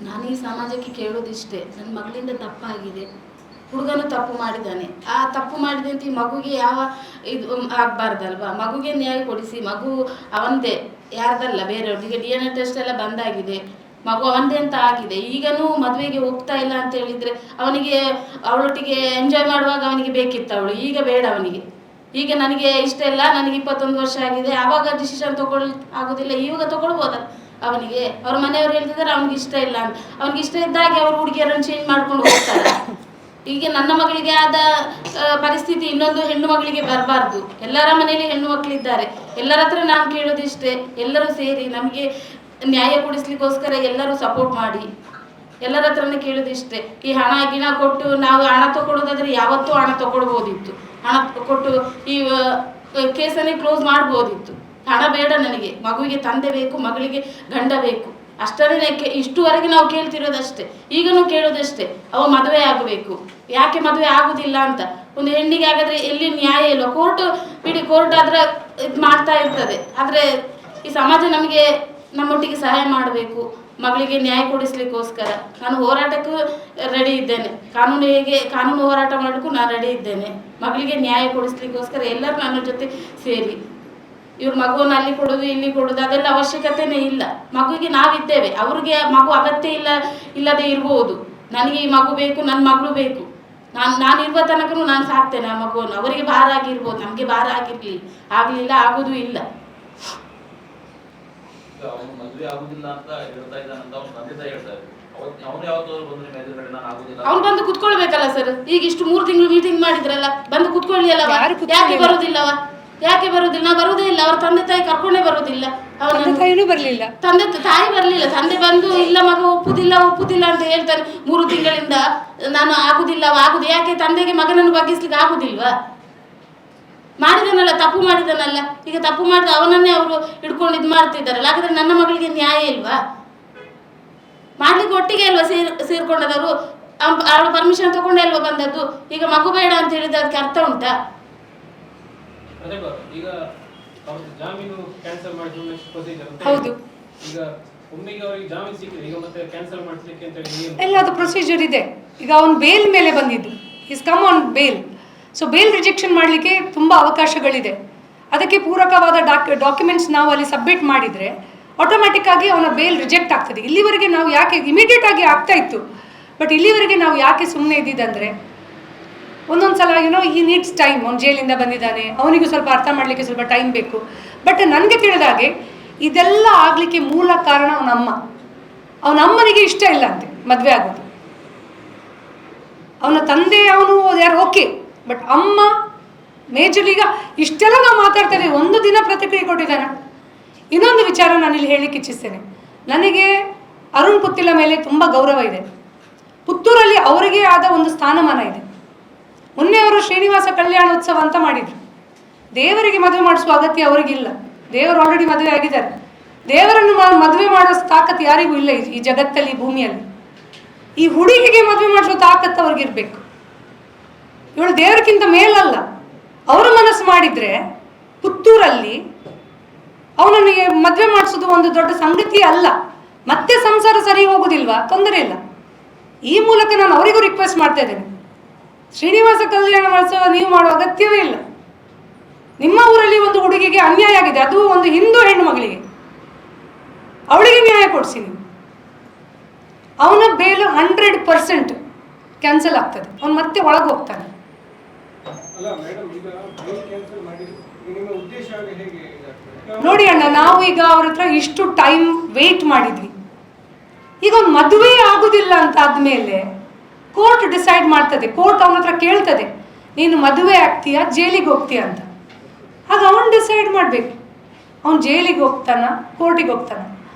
ನಾನು ಈ ಸಮಾಜಕ್ಕೆ ಕೇಳೋದಿಷ್ಟೇ, ನನ್ನ ಮಗಳಿಂದ ತಪ್ಪಾಗಿದೆ, ಹುಡುಗನು ತಪ್ಪು ಮಾಡಿದ್ದಾನೆ, ಆ ತಪ್ಪು ಮಾಡಿದೆ ಅಂತ ಈ ಮಗುಗೆ ಯಾವ ಇದು ಆಗಬಾರ್ದಲ್ವಾ. ಮಗುಗೆ ನ್ಯಾಯ ಕೊಡಿಸಿ, ಮಗು ಅವಂದೇ, ಯಾರ್ದಲ್ಲ ಬೇರೆಯವ್ರದ್ದು. ಈಗ DNA ಟೆಸ್ಟ್ ಎಲ್ಲ ಬಂದಾಗಿದೆ, ಮಗು ಅವಂದೇ ಅಂತ ಆಗಿದೆ. ಈಗನೂ ಮದುವೆಗೆ ಹೋಗ್ತಾ ಇಲ್ಲ ಅಂತ ಹೇಳಿದರೆ ಅವನಿಗೆ ಅವಳೊಟ್ಟಿಗೆ ಎಂಜಾಯ್ ಮಾಡುವಾಗ ಅವನಿಗೆ ಬೇಕಿತ್ತು ಅವಳು, ಈಗ ಬೇಡ ಅವನಿಗೆ. ಈಗ ನನಗೆ ಇಷ್ಟ ಇಲ್ಲ, ನನಗೆ 21 ವರ್ಷ ಆಗಿದೆ, ಆವಾಗ ಡಿಸಿಷನ್ ಆಗೋದಿಲ್ಲ, ಇವಾಗ ತಗೊಳ್ಬೋದಲ್ಲ ಅವನಿಗೆ. ಅವ್ರ ಮನೆಯವ್ರು ಹೇಳ್ತಿದ್ದಾರೆ ಅವನಿಗೆ ಇಷ್ಟ ಇಲ್ಲ ಅಂತ. ಅವನಿಗೆ ಇಷ್ಟ ಇದ್ದಾಗೆ ಅವ್ರ ಹುಡುಗಿಯರನ್ನು ಚೇಂಜ್ ಮಾಡ್ಕೊಂಡು ಹೋಗ್ತಾರೆ. ಈಗ ನನ್ನ ಮಗಳಿಗೆ ಆದ ಪರಿಸ್ಥಿತಿ ಇನ್ನೊಂದು ಹೆಣ್ಣು ಮಗಳಿಗೆ ಬರಬಾರ್ದು. ಎಲ್ಲರ ಮನೆಯಲ್ಲಿ ಹೆಣ್ಣು ಮಕ್ಕಳಿದ್ದಾರೆ. ಎಲ್ಲರ ಹತ್ರ ನಾನು ಕೇಳೋದಿಷ್ಟೇ, ಎಲ್ಲರೂ ಸೇರಿ ನಮಗೆ ನ್ಯಾಯ ಕೊಡಿಸ್ಲಿಕ್ಕೋಸ್ಕರ ಎಲ್ಲರೂ ಸಪೋರ್ಟ್ ಮಾಡಿ, ಎಲ್ಲರ ಹತ್ರನೇ ಕೇಳೋದಿಷ್ಟೇ. ಈ ಹಣ ಗಿಣ ಕೊಟ್ಟು ನಾವು ಹಣ ತಗೊಳ್ಳೋದಾದ್ರೆ ಯಾವತ್ತೂ ಹಣ ತಗೊಳ್ಬೋದಿತ್ತು, ಹಣ ಕೊಟ್ಟು ಈ ಕೇಸನ್ನೇ ಕ್ಲೋಸ್ ಮಾಡ್ಬೋದಿತ್ತು. ಹಣ ಬೇಡ ನನಗೆ, ಮಗುವಿಗೆ ತಂದೆ ಬೇಕು, ಮಗಳಿಗೆ ಗಂಡ ಬೇಕು, ಅಷ್ಟೇ. ಇಷ್ಟುವರೆಗೆ ನಾವು ಕೇಳ್ತಿರೋದಷ್ಟೇ, ಈಗನೂ ಕೇಳೋದಷ್ಟೇ. ಅವ ಮದುವೆ ಆಗಬೇಕು. ಯಾಕೆ ಮದುವೆ ಆಗುದಿಲ್ಲ ಅಂತ ಒಂದು ಹೆಣ್ಣಿಗೆ ಹಾಗಾದ್ರೆ ಎಲ್ಲಿ ನ್ಯಾಯ ಇಲ್ಲ. ಕೋರ್ಟ್ ಬಿಡಿ, ಕೋರ್ಟ್ ಆದ್ರೆ ಇದು ಮಾಡ್ತಾ ಇರ್ತದೆ. ಆದರೆ ಈ ಸಮಾಜ ನಮಗೆ ನಮ್ಮೊಟ್ಟಿಗೆ ಸಹಾಯ ಮಾಡಬೇಕು, ಮಗಳಿಗೆ ನ್ಯಾಯ ಕೊಡಿಸ್ಲಿಕ್ಕೋಸ್ಕರ ನಾನು ಹೋರಾಟಕ್ಕೂ ರೆಡಿ ಇದ್ದೇನೆ. ಕಾನೂನು ಹೋರಾಟ ಮಾಡಲಿಕ್ಕೂ ನಾನು ರೆಡಿ ಇದ್ದೇನೆ. ಮಗಳಿಗೆ ನ್ಯಾಯ ಕೊಡಿಸ್ಲಿಕ್ಕೋಸ್ಕರ ಎಲ್ಲರೂ ನನ್ನ ಜೊತೆ ಸೇರಿ. ಇವ್ರ ಮಗುವನ್ನು ಅಲ್ಲಿ ಕೊಡೋದು ಇಲ್ಲಿ ಕೊಡೋದು ಅದೆಲ್ಲ ಅವಶ್ಯಕತೆನೇ ಇಲ್ಲ. ಮಗುವಿಗೆ ನಾವಿದ್ದೇವೆ, ಅವ್ರಿಗೆ ಮಗು ಅಗತ್ಯ ಇಲ್ಲದೆ ಇರ್ಬೋದು. ನನಗೆ ಈ ಮಗು ಬೇಕು, ನನ್ನ ಮಗಳು ಬೇಕು, ನಾನಿರುವ ತನಕನೂ ನಾನು ಸಾಕ್ತೇನೆ ಆ ಮಗುವನ್ನು. ಅವರಿಗೆ ಭಾರ ಆಗಿರ್ಬೋದು, ನಮಗೆ ಭಾರ ಆಗಲಿಲ್ಲ, ಆಗೋದು ಇಲ್ಲ. ಅವ್ನು ಬಂದು ಕುತ್ಕೊಳ್ಬೇಕಲ್ಲ ಸರ್. ಈಗ ಇಷ್ಟು 3 ತಿಂಗಳು ಮೀಟಿಂಗ್ ಮಾಡಿದ್ರಲ್ಲ, ಬಂದು ಕುತ್ಕೊಳ್ಳಿ ಅಲ್ಲವ. ಯಾಕೆ ಬರುದಿಲ್ಲವ? ಯಾಕೆ ಬರುದಿಲ್ಲ? ನಾವು ಬರುವುದೇ ಇಲ್ಲ. ಅವ್ರ ತಂದೆ ತಾಯಿ ಕರ್ಕೊಂಡೇ ಬರುದಿಲ್ಲ. ತಾಯಿನೂ ಬರ್ಲಿಲ್ಲ, ತಾಯಿ ಬರ್ಲಿಲ್ಲ. ತಂದೆ ಬಂದು ಇಲ್ಲ ಮಗ ಒಪ್ಪುದಿಲ್ಲ ಅಂತ ಹೇಳ್ತಾರೆ. 3 ತಿಂಗಳಿಂದ ನಾನು ಆಗುದು. ಯಾಕೆ? ತಂದೆಗೆ ಮಗನನ್ನು ಬಗ್ಗಿಸ್ಲಿಕ್ಕೆ ಆಗುದಿಲ್ವಾ? ಮಾಡಿದನಲ್ಲ, ತಪ್ಪು ಮಾಡಿದನಲ್ಲ. ಈಗ ತಪ್ಪು ಮಾಡಿದ ಅವನನ್ನೇ ಅವರು ಹಿಡ್ಕೊಂಡು ಇದು ಮಾಡ್ತಿದ್ದಾರಲ್ಲ. ಹಾಗಾದ್ರೆ ನನ್ನ ಮಗಳಿಗೆ ನ್ಯಾಯ ಇಲ್ವಾ? ಮಾಡ್ಲಿಕ್ಕೆ ಒಟ್ಟಿಗೆ ಅಲ್ವಾ ಸೇರ್ಕೊಂಡದವರು? ಅವಳು ಪರ್ಮಿಷನ್ ತಗೊಂಡೇ ಅಲ್ವಾ ಬಂದದ್ದು? ಈಗ ಮಗು ಬೇಡ ಅಂತ ಹೇಳಿದ್ರೆ ಅದಕ್ಕೆ ಅರ್ಥ ಉಂಟಾ? ಈಗ ಜಾಮೀನು ಕ್ಯಾನ್ಸಲ್ ಮಾಡಿದ್ರು ನೆಕ್ಸ್ಟ್ ಪ್ರೊಸೀಜರ್ ಅಂತ. ಹೌದು, ಈಗ ಒಮ್ಮೆಗೆ ಅವರಿಗೆ ಜಾಮೀನು ಸಿಕ್ಕಿದೆ, ಈಗ ಮತ್ತೆ ಕ್ಯಾನ್ಸಲ್ ಮಾಡಿಸ್ಲಿಕ್ಕೆ ಅಂತ ಹೇಳಿ ಎಲ್ಲ ಅದು ಪ್ರೊಸೀಜರ್ ಇದೆ. ಈಗ ಅವನು ಬೇಲ್ ಮೇಲೆ ಬಂದಿದ್ದು, is come on bail. So bail rejection ಮಾಡಲಿಕ್ಕೆ ತುಂಬ ಅವಕಾಶಗಳಿದೆ. ಅದಕ್ಕೆ ಪೂರಕವಾದ ಡಾಕ್ಯುಮೆಂಟ್ಸ್ ನಾವು ಅಲ್ಲಿ ಸಬ್ಮಿಟ್ ಮಾಡಿದರೆ ಆಟೋಮ್ಯಾಟಿಕ್ ಆಗಿ ಅವನ ಬೇಲ್ ರಿಜೆಕ್ಟ್ ಆಗ್ತದೆ. ಇಲ್ಲಿವರೆಗೆ ನಾವು ಯಾಕೆ ಇಮಿಡಿಯೇಟ್ ಆಗಿ ಆಗ್ತಾ ಇತ್ತು, ಬಟ್ ಇಲ್ಲಿವರೆಗೆ ನಾವು ಯಾಕೆ ಸುಮ್ಮನೆ ಇದ್ದಿದ್ದಂದರೆ ಒಂದೊಂದು ಸಲ ಈ ನೀಡ್ಸ್ ಟೈಮ್. ಅವ್ನು ಜೈಲಿಂದ ಬಂದಿದ್ದಾನೆ, ಅವನಿಗೂ ಸ್ವಲ್ಪ ಅರ್ಥ ಮಾಡಲಿಕ್ಕೆ ಸ್ವಲ್ಪ ಟೈಮ್ ಬೇಕು. ಬಟ್ ನನಗೆ ತಿಳಿದಾಗೆ ಇದೆಲ್ಲ ಆಗಲಿಕ್ಕೆ ಮೂಲ ಕಾರಣ ಅವನ ಅಮ್ಮನಿಗೆ ಇಷ್ಟ ಇಲ್ಲ ಅಂತೆ ಮದುವೆ ಆಗೋದು. ಅವನ ತಂದೆ ಅವನು ಯಾರು ಓಕೆ, ಬಟ್ ಅಮ್ಮ ಮೇಜರ್. ಈಗ ಇಷ್ಟೆಲ್ಲ ನಾವು ಮಾತಾಡ್ತೇವೆ, ಒಂದು ದಿನ ಪ್ರತಿಕ್ರಿಯೆ ಕೊಟ್ಟಿದ್ದಾನೆ. ಇನ್ನೊಂದು ವಿಚಾರ ನಾನಿಲ್ಲಿ ಹೇಳಲಿಕ್ಕೆ ಇಚ್ಛಿಸ್ತೇನೆ. ನನಗೆ ಅರುಣ್ ಪುತ್ತಿಲ ಮೇಲೆ ತುಂಬ ಗೌರವ ಇದೆ. ಪುತ್ತೂರಲ್ಲಿ ಅವರಿಗೆ ಆದ ಒಂದು ಸ್ಥಾನಮಾನ ಇದೆ. ಮೊನ್ನೆ ಅವರು ಶ್ರೀನಿವಾಸ ಕಲ್ಯಾಣೋತ್ಸವ ಅಂತ ಮಾಡಿದರು. ದೇವರಿಗೆ ಮದುವೆ ಮಾಡಿಸುವ ಅಗತ್ಯ ಅವರಿಗಿಲ್ಲ, ದೇವರು ಆಲ್ರೆಡಿ ಮದುವೆ ಆಗಿದ್ದಾರೆ. ದೇವರನ್ನು ಮದುವೆ ಮಾಡೋ ತಾಕತ್ತು ಯಾರಿಗೂ ಇಲ್ಲ ಈ ಜಗತ್ತಲ್ಲಿ, ಭೂಮಿಯಲ್ಲಿ. ಈ ಹುಡುಗಿಗೆ ಮದುವೆ ಮಾಡಿಸುವ ತಾಕತ್ತು ಅವ್ರಿಗಿರ್ಬೇಕು. ಇವಳು ದೇವರಿಗಿಂತ ಮೇಲಲ್ಲ. ಅವರು ಮನಸ್ಸು ಮಾಡಿದರೆ ಪುತ್ತೂರಲ್ಲಿ ಅವನನ್ನು ಮದುವೆ ಮಾಡಿಸೋದು ಒಂದು ದೊಡ್ಡ ಸಂಗತಿ ಅಲ್ಲ. ಮತ್ತೆ ಸಂಸಾರ ಸರಿ ಹೋಗೋದಿಲ್ವಾ? ತೊಂದರೆ ಇಲ್ಲ. ಈ ಮೂಲಕ ನಾನು ಅವರಿಗೂ ರಿಕ್ವೆಸ್ಟ್ ಮಾಡ್ತಾ ಇದ್ದೇನೆ, ಶ್ರೀನಿವಾಸ ಕಲ್ಯಾಣ ಮಹೋತ್ಸವ ನೀವು ಮಾಡುವ ಅಗತ್ಯವೇ ಇಲ್ಲ. ನಿಮ್ಮ ಊರಲ್ಲಿ ಒಂದು ಹುಡುಗಿಗೆ ಅನ್ಯಾಯ ಆಗಿದೆ, ಅದು ಒಂದು ಹಿಂದೂ ಹೆಣ್ಣು ಮಗಳಿಗೆ, ಅವಳಿಗೆ ನ್ಯಾಯ ಕೊಡಿಸಿ ನೀವು. ಅವನ ಬೇಲು 100% ಕ್ಯಾನ್ಸಲ್ ಆಗ್ತದೆ, ಅವನು ಮತ್ತೆ ಒಳಗೆ ಹೋಗ್ತಾನೆ. ಅಲ್ಲ ಮೇಡಮ್, ಈಗ ಬೇಲ್ ಕ್ಯಾನ್ಸಲ್ ಮಾಡಿದ್ರು ನಿಮ್ಮ ಉದ್ದೇಶ ಹೇಗೆ ಇದಾಗ್ತದೆ? ನೋಡಿ ಅಣ್ಣ, ನಾವು ಈಗ ಅವ್ರ ಹತ್ರ ಇಷ್ಟು ಟೈಮ್ ವೇಟ್ ಮಾಡಿದ್ವಿ. ಈಗ ಒಂದು ಮದುವೆ ಆಗುದಿಲ್ಲ ಅಂತ ಆದ್ಮೇಲೆ ಕೋರ್ಟ್ ಡಿಸೈಡ್ ಮಾಡ್ತದೆ, ಕೋರ್ಟ್ ಅವನ ಹತ್ರ ಕೇಳ್ತದೆ, ನೀನು ಮದುವೆ ಆಗ್ತೀಯಾ ಜೈಲಿಗೆ ಹೋಗ್ತೀಯ ಅಂತ. ಆಗ ಅವನು ಡಿಸೈಡ್ ಮಾಡಬೇಕು, ಅವನು ಜೈಲಿಗೆ ಹೋಗ್ತಾನ ಕೋರ್ಟಿಗೆ ಹೋಗ್ತಾನ.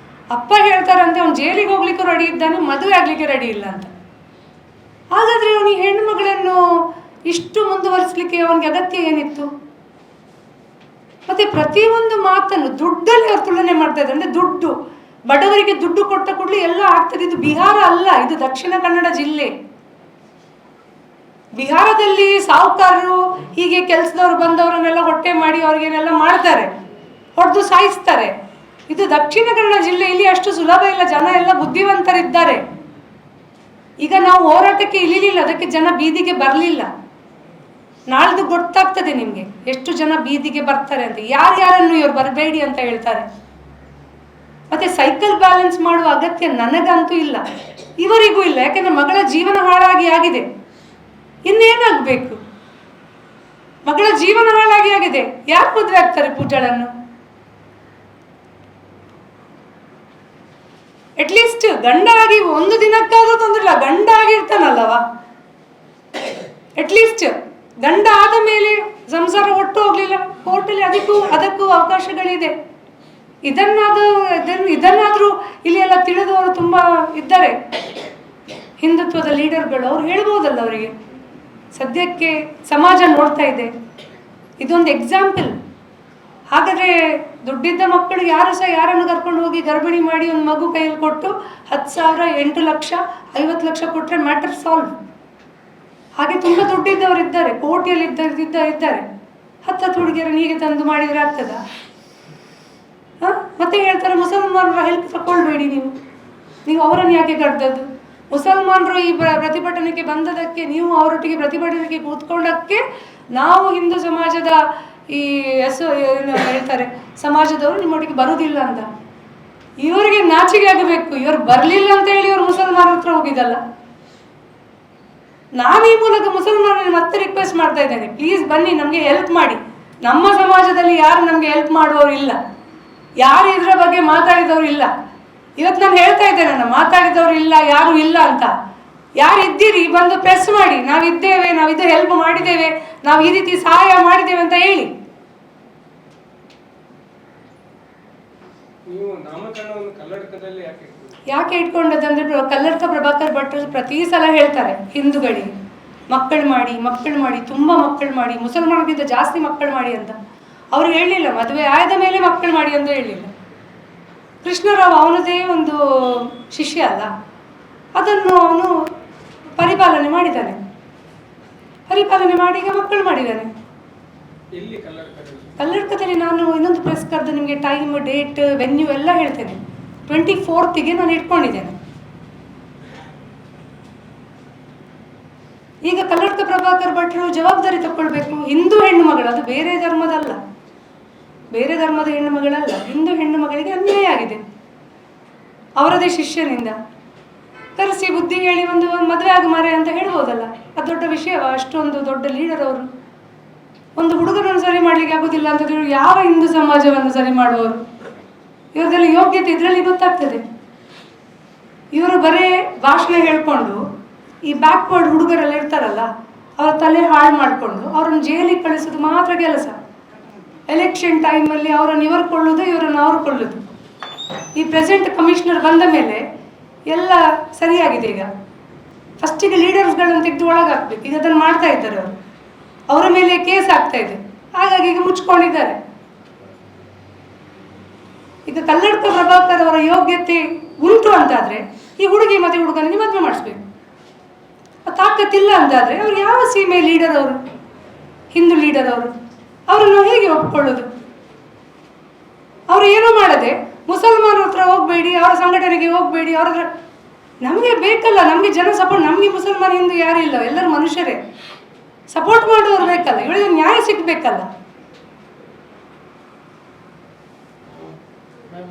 ಅಪ್ಪ ಹೇಳ್ತಾರಂತೆ ಅವ್ನು ಜೈಲಿಗೆ ಹೋಗ್ಲಿಕ್ಕೂ ರೆಡಿ ಇದ್ದಾನೆ, ಮದುವೆ ಆಗ್ಲಿಕ್ಕೆ ರೆಡಿ ಇಲ್ಲ ಅಂತ. ಹಾಗಾದ್ರೆ ಅವನಿಗೆ ಹೆಣ್ಣು ಮಗಳನ್ನು ಇಷ್ಟು ಮುಂದುವರಿಸಲಿಕ್ಕೆ ಅವನಿಗೆ ಅಗತ್ಯ ಏನಿತ್ತು? ಮತ್ತೆ ಪ್ರತಿಯೊಂದು ಮಾತನ್ನು ದುಡ್ಡಲ್ಲಿ ಅವ್ರು ತುಲನೆ ಮಾಡ್ತಾ ಇದ್ದಾರೆ. ಅಂದ್ರೆ ದುಡ್ಡು, ಬಡವರಿಗೆ ದುಡ್ಡು ಕೊಟ್ಟ ಕೂಡಲೇ ಎಲ್ಲ ಆಗ್ತದೆ. ಇದು ಬಿಹಾರ ಅಲ್ಲ, ಇದು ದಕ್ಷಿಣ ಕನ್ನಡ ಜಿಲ್ಲೆ. ಬಿಹಾರದಲ್ಲಿ ಸಾಹುಕಾರರು ಹೀಗೆ ಕೆಲಸದವ್ರು ಬಂದವರನ್ನೆಲ್ಲ ಹೊಟ್ಟೆ ಮಾಡಿ ಅವ್ರಿಗೇನೆಲ್ಲ ಮಾಡ್ತಾರೆ, ಹೊಡೆದು ಸಾಯಿಸ್ತಾರೆ. ಇದು ದಕ್ಷಿಣ ಕನ್ನಡ ಜಿಲ್ಲೆ, ಇಲ್ಲಿ ಅಷ್ಟು ಸುಲಭ ಇಲ್ಲ. ಜನ ಎಲ್ಲ ಬುದ್ಧಿವಂತರಿದ್ದಾರೆ. ಈಗ ನಾವು ಹೋರಾಟಕ್ಕೆ ಇಳಿಲಿಲ್ಲ, ಅದಕ್ಕೆ ಜನ ಬೀದಿಗೆ ಬರಲಿಲ್ಲ. ನಾಳ್ದು ಗೊತ್ತಾಗ್ತದೆ ನಿಮಗೆ ಎಷ್ಟು ಜನ ಬೀದಿಗೆ ಬರ್ತಾರೆ ಅಂತ. ಯಾರ್ಯಾರನ್ನು ಇವ್ರು ಬರಬೇಡಿ ಅಂತ ಹೇಳ್ತಾರೆ. ಮತ್ತೆ ಸೈಕಲ್ ಬ್ಯಾಲೆನ್ಸ್ ಮಾಡುವ ಅಗತ್ಯ ನನಗಂತೂ ಇಲ್ಲ, ಇವರಿಗೂ ಇಲ್ಲ. ಯಾಕಂದ್ರೆ ಮಗಳ ಜೀವನ ಹಾಳಾಗಿ ಆಗಿದೆ, ಇನ್ನೇನಾಗಬೇಕು? ಮಗಳ ಜೀವನ ಹಾಳಾಗಿ ಆಗಿದೆ, ಯಾರು ಮದುವೆ ಆಗ್ತಾರೆ ಪೂಜಾಳನ್ನು? ಅಟ್ಲೀಸ್ಟ್ ಗಂಡ ಆಗಿ ಒಂದು ದಿನಕ್ಕಾದ್ರೂ ತೊಂದ್ರಿಲ್ಲ, ಗಂಡ ಆಗಿರ್ತಾನಲ್ಲವ. ಅಟ್ಲೀಸ್ಟ್ ಗಂಡ ಆದ ಮೇಲೆ ಸಂಸಾರ ಒಟ್ಟು ಹೋಗ್ಲಿಲ್ಲ, ಕೋರ್ಟಲ್ಲಿ ಅದಕ್ಕೂ ಅವಕಾಶಗಳಿದೆ. ಇದನ್ನಾದ್ರೂ ಇಲ್ಲಿ ಎಲ್ಲ ತಿಳಿದವರು ತುಂಬಾ ಇದ್ದಾರೆ, ಹಿಂದುತ್ವದ ಲೀಡರ್ಗಳು. ಅವ್ರು ಹೇಳ್ಬೋದಲ್ಲ ಅವರಿಗೆ. ಸದ್ಯಕ್ಕೆ ಸಮಾಜ ನೋಡ್ತಾ ಇದೆ, ಇದೊಂದು ಎಕ್ಸಾಂಪಲ್. ಹಾಗಾದ್ರೆ ದುಡ್ಡಿದ್ದ ಮಕ್ಕಳು ಯಾರು ಸಹ ಯಾರನ್ನು ಕರ್ಕೊಂಡು ಹೋಗಿ ಗರ್ಭಿಣಿ ಮಾಡಿ ಒಂದು ಮಗು ಕೈಯಲ್ಲಿ ಕೊಟ್ಟು 10,000, 8 ಲಕ್ಷ, 50 ಲಕ್ಷ ಕೊಟ್ಟರೆ ಮ್ಯಾಟರ್ ಸಾಲ್ವ್. ಹಾಗೆ ತುಂಬ ದುಡ್ಡಿದ್ದವರು ಇದ್ದಾರೆ, ಕೋಟಿಯಲ್ಲಿ ಇದ್ದಾರೆ. 10 ಹುಡುಗಿಯರನ್ನು ಹೀಗೆ ತಂದು ಮಾಡಿದರೆ ಆಗ್ತದ? ಮತ್ತೆ ಹೇಳ್ತಾರೆ ಮುಸಲ್ಮಾನರ ಹೆಲ್ಪ್ ತಗೊಳ್ಬೇಡಿ ನೀವು ಅವರನ್ನು ಯಾಕೆ ಕಡ್ದದ್ದು? ಮುಸಲ್ಮಾನರು ಈ ಪ್ರತಿಭಟನೆಗೆ ಬಂದದಕ್ಕೆ, ನೀವು ಅವರೊಟ್ಟಿಗೆ ಪ್ರತಿಭಟನೆಗೆ ಕೂತ್ಕೊಂಡಕ್ಕೆ ನಾವು ಹಿಂದೂ ಸಮಾಜದ ಈ ಏನು ಹೇಳ್ತಾರೆ ಸಮಾಜದವರು ನಿಮ್ಮೊಟ್ಟಿಗೆ ಬರುವುದಿಲ್ಲ ಅಂತ. ಇವರಿಗೆ ನಾಚಿಕೆ ಆಗಬೇಕು. ಇವರು ಬರಲಿಲ್ಲ ಅಂತ ಹೇಳಿ ಇವರು ಮುಸಲ್ಮಾನರ ಹತ್ರ ಹೋಗಿದ್ದಲ್ಲ. ನಾನು ಈ ಮೂಲಕ ಮುಸಲ್ಮಾನರನ್ನು ಮತ್ತೆ ರಿಕ್ವೆಸ್ಟ್ ಮಾಡ್ತಾ ಇದ್ದೇನೆ, ಪ್ಲೀಸ್ ಬನ್ನಿ, ನಮಗೆ ಹೆಲ್ಪ್ ಮಾಡಿ. ನಮ್ಮ ಸಮಾಜದಲ್ಲಿ ಯಾರು ನಮಗೆ ಹೆಲ್ಪ್ ಮಾಡುವವರು ಇಲ್ಲ, ಯಾರು ಇದರ ಬಗ್ಗೆ ಮಾತಾಡಿದವರು ಇಲ್ಲ. ಇವತ್ತು ನಾನು ಹೇಳ್ತಾ ಇದ್ದೇನೆ, ಮಾತಾಡಿದವರು ಇಲ್ಲ, ಯಾರು ಇಲ್ಲ ಅಂತ. ಯಾರು ಇದ್ದೀರಿ ಬಂದು ಪ್ರೆಸ್ ಮಾಡಿ, ನಾವಿದ್ದೇವೆ, ನಾವು ಇದು ಹೆಲ್ಪ್ ಮಾಡಿದ್ದೇವೆ, ನಾವು ಈ ರೀತಿ ಸಹಾಯ ಮಾಡಿದ್ದೇವೆ ಅಂತ ಹೇಳಿ. ನೀವು ನಾಮಕರಣವನ್ನು ಕಲ್ಲಡ್ಕದಲ್ಲಿ ಯಾಕೆ ಇಟ್ಕೊಂಡದಂದ್ರೆ ಕಲ್ಲಡ್ಕ ಪ್ರಭಾಕರ್ ಭಟ್ರು ಪ್ರತಿ ಸಲ ಹೇಳ್ತಾರೆ ಹಿಂದೂಗಳಿಗೆ ಮಕ್ಕಳು ಮಾಡಿ, ತುಂಬ ಮಕ್ಕಳು ಮಾಡಿ, ಮುಸಲ್ಮಾನರಿಗಿಂತ ಜಾಸ್ತಿ ಮಕ್ಕಳು ಮಾಡಿ ಅಂತ. ಅವ್ರು ಹೇಳಲಿಲ್ಲ ಮದುವೆ ಆದ ಮೇಲೆ ಮಕ್ಕಳು ಮಾಡಿ ಅಂತ ಹೇಳಲಿಲ್ಲ. ಕೃಷ್ಣರಾವ್ ಅವನದೇ ಒಂದು ಶಿಷ್ಯ ಅಲ್ಲ, ಅದನ್ನು ಅವನು ಪರಿಪಾಲನೆ ಮಾಡಿದ್ದಾನೆ. ಪರಿಪಾಲನೆ ಮಾಡಿ ಈಗ ಮಕ್ಕಳು ಮಾಡಿದ್ದಾನೆ. ಕಲ್ಲಡ್ಕದಲ್ಲಿ ನಾನು ಇನ್ನೊಂದು ಪ್ರೆಸ್ ಕರೆದು ನಿಮಗೆ ಟೈಮ್, ಡೇಟ್, ವೆನ್ಯೂ ಎಲ್ಲ ಹೇಳ್ತೇನೆ. 24th ನಾನು ಇಟ್ಕೊಂಡಿದ್ದೇನೆ. ಈಗ ಕಲ್ಲಡ್ಕ ಪ್ರಭಾಕರ್ ಭಟ್ರು ಜವಾಬ್ದಾರಿ ತಗೊಳ್ಬೇಕು. ಹಿಂದೂ ಹೆಣ್ಣು ಮಗಳು, ಅದು ಬೇರೆ ಧರ್ಮದಲ್ಲ, ಬೇರೆ ಧರ್ಮದ ಹೆಣ್ಣು ಮಗಳಲ್ಲ. ಹಿಂದೂ ಹೆಣ್ಣು ಮಗಳಿಗೆ ಅನ್ಯಾಯ ಆಗಿದೆ ಅವರದೇ ಶಿಷ್ಯನಿಂದ. ಕರೆಸಿ ಬುದ್ಧಿ ಹೇಳಿ ಒಂದು ಮದುವೆ ಆಗ ಮಾರೆ ಅಂತ ಹೇಳ್ಬೋದಲ್ಲ. ಅದು ದೊಡ್ಡ ವಿಷಯವ? ಅಷ್ಟೊಂದು ದೊಡ್ಡ ಲೀಡರ್ ಅವರು. ಒಂದು ಹುಡುಗನನ್ನು ಸರಿ ಮಾಡ್ಲಿಕ್ಕೆ ಆಗುದಿಲ್ಲ ಅಂತ ಯಾವ ಹಿಂದೂ ಸಮಾಜವನ್ನು ಸರಿ ಮಾಡುವವರು? ಇವ್ರದೆಲ್ಲ ಯೋಗ್ಯತೆ ಇದರಲ್ಲಿ ಗೊತ್ತಾಗ್ತದೆ. ಇವರು ಬರೇ ಭಾಷಣ ಹೇಳ್ಕೊಂಡು ಈ ಬ್ಯಾಕ್ವರ್ಡ್ ಹುಡುಗರೆಲ್ಲ ಇರ್ತಾರಲ್ಲ, ಅವರ ತಲೆ ಹಾಳು ಮಾಡಿಕೊಂಡು ಅವ್ರನ್ನ ಜೈಲಿಗೆ ಕಳಿಸೋದು ಮಾತ್ರ ಕೆಲಸ. ಎಲೆಕ್ಷನ್ ಟೈಮಲ್ಲಿ ಅವರನ್ನು ಇವರು ಕೊಳ್ಳೋದು, ಇವರನ್ನು ಅವರು ಕೊಳ್ಳೋದು. ಈ ಪ್ರೆಸೆಂಟ್ ಕಮಿಷನರ್ ಬಂದ ಮೇಲೆ ಎಲ್ಲ ಸರಿಯಾಗಿದೆ. ಈಗ ಫಸ್ಟಿಗೆ ಲೀಡರ್ಸ್ಗಳನ್ನು ತೆಗೆದು ಒಳಗಾಕ್ಬೇಕು. ಈಗ ಅದನ್ನು ಮಾಡ್ತಾ ಇದ್ದಾರೆ ಅವರು. ಅವರ ಮೇಲೆ ಕೇಸ್ ಆಗ್ತಾ ಇದೆ, ಹಾಗಾಗಿ ಈಗ ಮುಚ್ಕೊಂಡಿದ್ದಾರೆ. ಈಗ ಕಲ್ಲಡ್ಕ ಪ್ರಭಾಕರ್ ಅವರ ಯೋಗ್ಯತೆ ಉಂಟು ಅಂತಾದ್ರೆ ಈ ಹುಡುಗಿ ಮತ್ತೆ ಹುಡುಗನಿಗೆ ಮದುವೆ ಮಾಡಿಸ್ಬೇಕು. ತಾಕತ್ತಿಲ್ಲ ಅಂತಾದ್ರೆ ಅವ್ರು ಯಾವ ಸೀಮೆ ಲೀಡರ್ ಅವರು? ಹಿಂದೂ ಲೀಡರ್ ಅವರು. ಅವರನ್ನು ಹೇಗೆ ಒಪ್ಕೊಳ್ಳೋದು? ಅವರು ಏನೂ ಮಾಡದೆ ಮುಸಲ್ಮಾನರ ಹತ್ರ ಹೋಗಬೇಡಿ, ಅವರ ಸಂಘಟನೆಗೆ ಹೋಗಬೇಡಿ, ಅವ್ರ ಹತ್ರ. ನಮಗೆ ಬೇಕಲ್ಲ, ನಮಗೆ ಜನ ಸಪೋರ್ಟ್. ನಮಗೆ ಮುಸಲ್ಮಾನ ಹಿಂದೂ ಯಾರೂ ಇಲ್ಲ, ಎಲ್ಲರೂ ಮನುಷ್ಯರೇ. ಸಪೋರ್ಟ್ ಮಾಡೋರು ಬೇಕಲ್ಲ, ಇವಳಿಗೆ ನ್ಯಾಯ ಸಿಗ್ಬೇಕಲ್ಲ.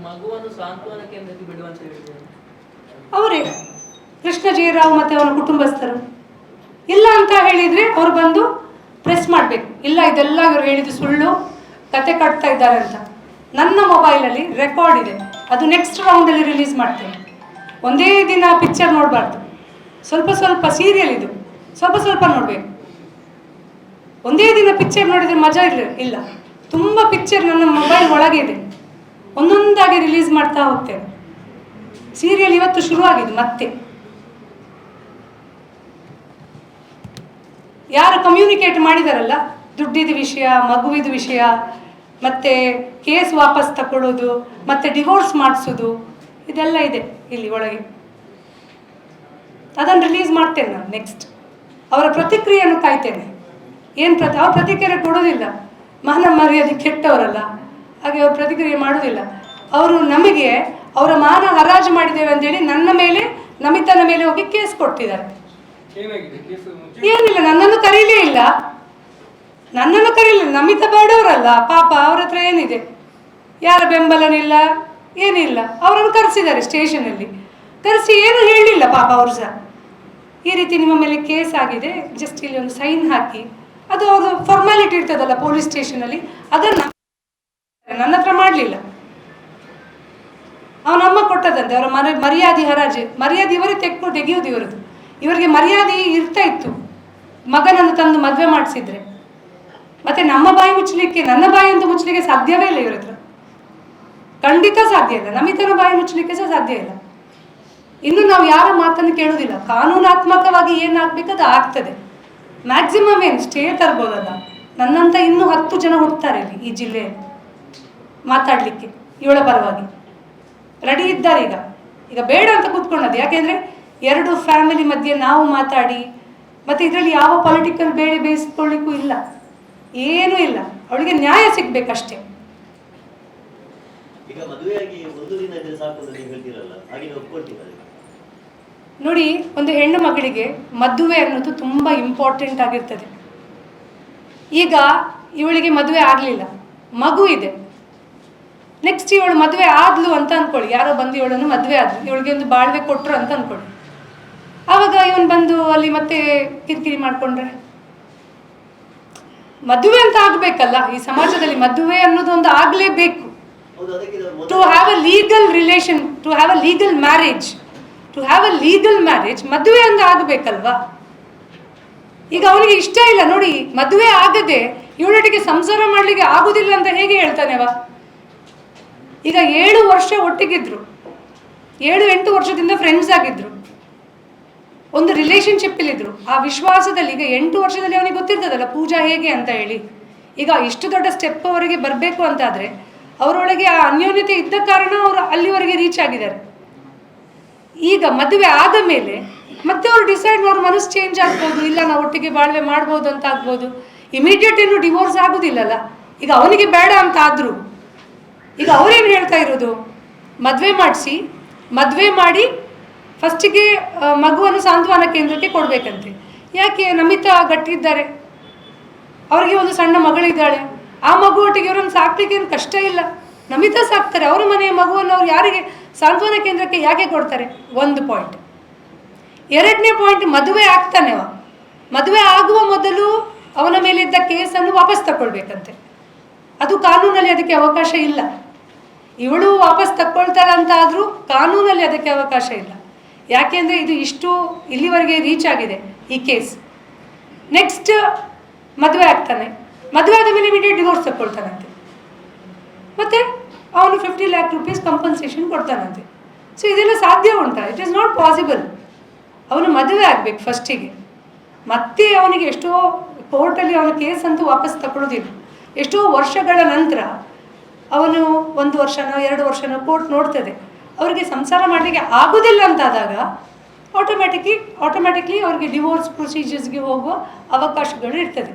ಮಗುವನ್ನು ಸಾಂತ್ವನ ಕೇಂದ್ರಕ್ಕೆ ಬಿಡುವಂತ ಹೇಳಿದ್ದಾರೆ ಅವರೇ ಕೃಷ್ಣ ಜೀರಾವ್ ಮತ್ತು ಅವನ ಕುಟುಂಬಸ್ಥರು. ಇಲ್ಲ ಅಂತ ಹೇಳಿದರೆ ಅವ್ರು ಬಂದು ಪ್ರೆಸ್ ಮಾಡಬೇಕು, ಇಲ್ಲ ಇದೆಲ್ಲ ಇವ್ರು ಹೇಳಿದ್ದು ಸುಳ್ಳು, ಕತೆ ಕಟ್ತಾ ಇದ್ದಾರೆ ಅಂತ. ನನ್ನ ಮೊಬೈಲಲ್ಲಿ ರೆಕಾರ್ಡ್ ಇದೆ, ಅದು ನೆಕ್ಸ್ಟ್ ರೌಂಡಲ್ಲಿ ರಿಲೀಸ್ ಮಾಡ್ತೇನೆ. ಒಂದೇ ದಿನ ಪಿಕ್ಚರ್ ನೋಡಬಾರ್ದು, ಸ್ವಲ್ಪ ಸ್ವಲ್ಪ ಸೀರಿಯಲ್ ಇದು, ಸ್ವಲ್ಪ ಸ್ವಲ್ಪ ನೋಡಬೇಕು. ಒಂದೇ ದಿನ ಪಿಕ್ಚರ್ ನೋಡಿದರೆ ಮಜಾ ಇಲ್ಲ. ತುಂಬ ಪಿಕ್ಚರ್ ನನ್ನ ಮೊಬೈಲ್ ಒಳಗೆ ಇದೆ, ಒಂದೊಂದಾಗಿ ರಿಲೀಸ್ ಮಾಡ್ತಾ ಹೋಗ್ತೇನೆ. ಸೀರಿಯಲ್ ಇವತ್ತು ಶುರುವಾಗಿದೆ ಮತ್ತೆ. ಯಾರು ಕಮ್ಯುನಿಕೇಟ್ ಮಾಡಿದಾರಲ್ಲ, ದುಡ್ಡಿದ ವಿಷಯ, ಮಗುವಿದ ವಿಷಯ, ಮತ್ತು ಕೇಸ್ ವಾಪಸ್ ತಗೊಳ್ಳೋದು, ಮತ್ತು ಡಿವೋರ್ಸ್ ಮಾಡಿಸೋದು, ಇದೆಲ್ಲ ಇದೆ ಇಲ್ಲಿ ಒಳಗೆ. ಅದನ್ನು ರಿಲೀಸ್ ಮಾಡ್ತೇನೆ ನಾನು ನೆಕ್ಸ್ಟ್. ಅವರ ಪ್ರತಿಕ್ರಿಯೆಯನ್ನು ಕಾಯ್ತೇನೆ. ಅವ್ರ ಪ್ರತಿಕ್ರಿಯೆ ಕೊಡೋದಿಲ್ಲ, ಮಾನ ಮರ್ಯಾದೆ ಕೆಟ್ಟವರಲ್ಲ, ಹಾಗೆ ಅವ್ರ ಪ್ರತಿಕ್ರಿಯೆ ಮಾಡೋದಿಲ್ಲ. ಅವರು ನಮಗೆ ಅವರ ಮಾನ ಹರಾಜು ಮಾಡಿದ್ದೇವೆ ಅಂತೇಳಿ ನನ್ನ ಮೇಲೆ, ನಮಿತನ ಮೇಲೆ ಹೋಗಿ ಕೇಸ್ ಕೊಡ್ತಿದ್ದಾರೆ. ಏನಿಲ್ಲ, ನನ್ನನ್ನು ಕರೀಲೇ ಇಲ್ಲ. ನಮಿತ ಬೇಡವರಲ್ಲ ಪಾಪ, ಅವ್ರ ಹತ್ರ ಏನಿದೆ, ಯಾರ ಬೆಂಬಲನಿಲ್ಲ, ಏನಿಲ್ಲ. ಅವರನ್ನು ಕರೆಸಿದ್ದಾರೆ ಸ್ಟೇಷನಲ್ಲಿ, ಕರೆಸಿ ಏನು ಹೇಳಲಿಲ್ಲ ಪಾಪ ಅವರು ಸಹ. ಈ ರೀತಿ ನಿಮ್ಮ ಮೇಲೆ ಕೇಸ್ ಆಗಿದೆ, ಜಸ್ಟ್ ಇಲ್ಲಿ ಒಂದು ಸೈನ್ ಹಾಕಿ, ಅದು ಅವರು ಫಾರ್ಮಾಲಿಟಿ ಇರ್ತದಲ್ಲ ಪೊಲೀಸ್ ಸ್ಟೇಷನಲ್ಲಿ, ಅದನ್ನು ನನ್ನ ಹತ್ರ ಮಾಡಲಿಲ್ಲ. ಅವನಮ್ಮ ಕೊಟ್ಟದಂತೆ, ಅವರ ಮರ್ಯಾದೆ ಹರಾಜು, ಮರ್ಯಾದೆ ಇವರೇ ತೆಗೆಯೋದು ಇವರದು. ಇವರಿಗೆ ಮರ್ಯಾದೆ ಇರ್ತಾ ಇತ್ತು ಮಗನನ್ನು ತಂದು ಮದುವೆ ಮಾಡಿಸಿದ್ರೆ. ಮತ್ತೆ ನಮ್ಮ ಬಾಯಿ ಮುಚ್ಚಲಿಕ್ಕೆ, ನನ್ನ ಬಾಯಿ ಅಂತ ಮುಚ್ಚಲಿಕ್ಕೆ ಸಾಧ್ಯವೇ ಇಲ್ಲ ಇವ್ರ ಹತ್ರ, ಖಂಡಿತ ಸಾಧ್ಯ ಇಲ್ಲ. ನಮಿತನ ಬಾಯಿ ಮುಚ್ಚಲಿಕ್ಕೆ ಸಹ ಸಾಧ್ಯ ಇಲ್ಲ. ಇನ್ನು ನಾವು ಯಾರ ಮಾತನ್ನು ಕೇಳೋದಿಲ್ಲ, ಕಾನೂನಾತ್ಮಕವಾಗಿ ಏನಾಗಬೇಕು ಅದು ಆಗ್ತದೆ. ಮ್ಯಾಕ್ಸಿಮಮ್ ಏನು ಸ್ಟೇ ತರ್ಬೋದಲ್ಲ. ನನ್ನಂತ ಇನ್ನೂ 10 ಜನ ಹುಡ್ತಾರೆ ಇಲ್ಲಿ ಈ ಜಿಲ್ಲೆಯಲ್ಲಿ ಮಾತಾಡಲಿಕ್ಕೆ, ಇವಳ ಪರವಾಗಿ ರೆಡಿ ಇದ್ದಾರೆ. ಈಗ ಬೇಡ ಅಂತ ಕೂತ್ಕೊಂಡದ್ದು, ಯಾಕೆಂದರೆ 2 ಫ್ಯಾಮಿಲಿ ಮಧ್ಯೆ ನಾವು ಮಾತಾಡಿ, ಮತ್ತು ಇದರಲ್ಲಿ ಯಾವ ಪೊಲಿಟಿಕಲ್ ಬೇಳೆ ಬೇಯಿಸ್ಕೊಳ್ಳಿಕ್ಕೂ ಇಲ್ಲ, ಏನೂ ಇಲ್ಲ. ಅವಳಿಗೆ ನ್ಯಾಯ ಸಿಗ್ಬೇಕಷ್ಟೇ. ಈಗ ಮದುವೆಯಾಗಿ ಒಂದು ದಿನ ಇದ್ರೆ ಸಾಕು ಅಂತ ನೀವು ಹೇಳ್ತೀರಲ್ಲ, ಹಾಗೆ ಒಪ್ಕೊಳ್ತೀರಾ? ನೋಡಿ, ಒಂದು ಹೆಣ್ಣು ಮಗಳಿಗೆ ಮದುವೆ ಅನ್ನೋದು ತುಂಬ ಇಂಪಾರ್ಟೆಂಟ್ ಆಗಿರ್ತದೆ. ಈಗ ಇವಳಿಗೆ ಮದುವೆ ಆಗಲಿಲ್ಲ, ಮಗು ಇದೆ. ನೆಕ್ಸ್ಟ್ ಇವಳು ಮದುವೆ ಆದ್ಲು ಅಂತ ಅಂದ್ಕೊಳ್ಳಿ, ಯಾರೋ ಬಂದು ಇವಳನ್ನು ಮದುವೆ ಆದ್ಲು, ಇವಳಿಗೆ ಒಂದು ಬಾಳ್ವೆ ಕೊಟ್ಟರು ಅಂತ ಅಂದ್ಕೊಳ್ಳಿ. ಆವಾಗ ಇವನು ಬಂದು ಅಲ್ಲಿ ಮತ್ತೆ ಕಿರಿಕಿರಿ ಮಾಡಿಕೊಂಡ್ರೆ, ಮದುವೆ ಅಂತ ಆಗಬೇಕಲ್ಲ ಈ ಸಮಾಜದಲ್ಲಿ. ಮದುವೆ ಅನ್ನೋದು ಒಂದು ಆಗಲೇಬೇಕು. To have a legal relation, to have a legal marriage, ಮದುವೆ ಅಂತ ಆಗಬೇಕಲ್ವಾ. ಈಗ ಅವನಿಗೆ ಇಷ್ಟ ಇಲ್ಲ ನೋಡಿ, ಮದುವೆ ಆಗದೆ ಇವಳೊಟ್ಟಿಗೆ ಸಂಸಾರ ಮಾಡಲಿಕ್ಕೆ ಆಗುದಿಲ್ಲ ಅಂತ ಹೇಗೆ ಹೇಳ್ತಾನೆವ? ಈಗ 7 ವರ್ಷ ಒಟ್ಟಿಗಿದ್ರು, 7-8 ವರ್ಷದಿಂದ ಫ್ರೆಂಡ್ಸ್ ಆಗಿದ್ರು, ಒಂದು ರಿಲೇಷನ್ಶಿಪ್ಪಲ್ಲಿದ್ದರು. ಆ ವಿಶ್ವಾಸದಲ್ಲಿ ಈಗ 8 ವರ್ಷದಲ್ಲಿ ಅವನಿಗೆ ಗೊತ್ತಿರ್ತದಲ್ಲ ಪೂಜಾ ಹೇಗೆ ಅಂತ ಹೇಳಿ. ಈಗ ಇಷ್ಟು ದೊಡ್ಡ ಸ್ಟೆಪ್ ಅವರಿಗೆ ಬರಬೇಕು ಅಂತಾದರೆ ಅವರೊಳಗೆ ಆ ಅನ್ಯೋನ್ಯತೆ ಇದ್ದ ಕಾರಣ ಅವರು ಅಲ್ಲಿವರೆಗೆ ರೀಚ್ ಆಗಿದ್ದಾರೆ. ಈಗ ಮದುವೆ ಆದ ಮೇಲೆ ಮತ್ತೆ ಅವ್ರು ಡಿಸೈಡ್, ಅವ್ರ ಮನಸ್ಸು ಚೇಂಜ್ ಆಗ್ಬೋದು, ಇಲ್ಲ ನಾವು ಒಟ್ಟಿಗೆ ಬಾಳ್ವೆ ಮಾಡ್ಬೋದು ಅಂತ ಆಗ್ಬೋದು. ಇಮಿಡಿಯೇಟ್ ಏನು ಡಿವೋರ್ಸ್ ಆಗೋದಿಲ್ಲಲ್ಲ. ಈಗ ಅವನಿಗೆ ಬೇಡ ಅಂತ ಆದರೂ ಈಗ ಅವರೇನು ಹೇಳ್ತಾ ಇರೋದು, ಮದುವೆ ಮಾಡಿ ಫಸ್ಟಿಗೆ ಮಗುವನ್ನು ಸಾಂತ್ವನ ಕೇಂದ್ರಕ್ಕೆ ಕೊಡಬೇಕಂತೆ. ಯಾಕೆ? ನಮಿತ ಗಟ್ಟಿದ್ದಾರೆ, ಅವರಿಗೆ ಒಂದು ಸಣ್ಣ ಮಗಳಿದ್ದಾಳೆ, ಆ ಮಗು ಒಟ್ಟಿಗೆ ಇವರನ್ನು ಸಾಕ್ಲಿಕ್ಕೆ ಏನು ಕಷ್ಟ ಇಲ್ಲ, ನಮಿತ ಸಾಕ್ತಾರೆ. ಅವರ ಮನೆಯ ಮಗುವನ್ನು ಅವ್ರು ಯಾರಿಗೆ ಸಾಂತ್ವನ ಕೇಂದ್ರಕ್ಕೆ ಯಾಕೆ ಕೊಡ್ತಾರೆ? ಒಂದು ಪಾಯಿಂಟ್. 2ನೇ ಪಾಯಿಂಟ್, ಮದುವೆ ಆಗ್ತಾನೆ, ಮದುವೆ ಆಗುವ ಮೊದಲು ಅವನ ಮೇಲಿದ್ದ ಕೇಸನ್ನು ವಾಪಸ್ ತಗೊಳ್ಬೇಕಂತೆ. ಅದು ಕಾನೂನಲ್ಲಿ ಅದಕ್ಕೆ ಅವಕಾಶ ಇಲ್ಲ. ಇವಳು ವಾಪಸ್ ತಗೊಳ್ತಾಳೆ ಅಂತ ಆದರೂ ಕಾನೂನಲ್ಲಿ ಅದಕ್ಕೆ ಅವಕಾಶ ಇಲ್ಲ. ಯಾಕೆಂದರೆ ಇದು ಇಲ್ಲಿವರೆಗೆ ರೀಚ್ ಆಗಿದೆ ಈ ಕೇಸ್. ನೆಕ್ಸ್ಟ್ ಮದುವೆ ಆಗ್ತಾನೆ, ಮದುವೆ ಆದ ಮೇಲೆ ಇಮಿಡಿಯೇಟ್ ಡಿವೋರ್ಸ್ ತಗೊಳ್ತಾನಂತೆ, ಮತ್ತು ಅವನು 50 lakh rupees ಕಂಪನ್ಸೇಷನ್ ಕೊಡ್ತಾನಂತೆ. ಸೊ ಇದೆಲ್ಲ ಸಾಧ್ಯ ಉಂಟಾ? It is not possible. ಅವನು ಮದುವೆ ಆಗಬೇಕು ಫಸ್ಟಿಗೆ, ಮತ್ತೆ ಅವನಿಗೆ ಎಷ್ಟೋ ಕೋರ್ಟಲ್ಲಿ ಅವನ ಕೇಸ್ ಅಂತೂ ವಾಪಸ್ ತಗೊಳ್ಳೋದಿಲ್ಲ. ಎಷ್ಟೋ ವರ್ಷಗಳ ನಂತರ ಅವನು 1 ವರ್ಷನೋ 2 ವರ್ಷನೋ ಕೋರ್ಟ್ ನೋಡ್ತದೆ, ಅವರಿಗೆ ಸಂಸಾರ ಮಾಡಲಿಕ್ಕೆ ಆಗೋದಿಲ್ಲ ಅಂತಾದಾಗ ಆಟೋಮ್ಯಾಟಿಕ್ಲಿ ಅವರಿಗೆ ಡಿವೋರ್ಸ್ ಪ್ರೊಸೀಜರ್ಸ್ಗೆ ಹೋಗುವ ಅವಕಾಶಗಳು ಇರ್ತದೆ.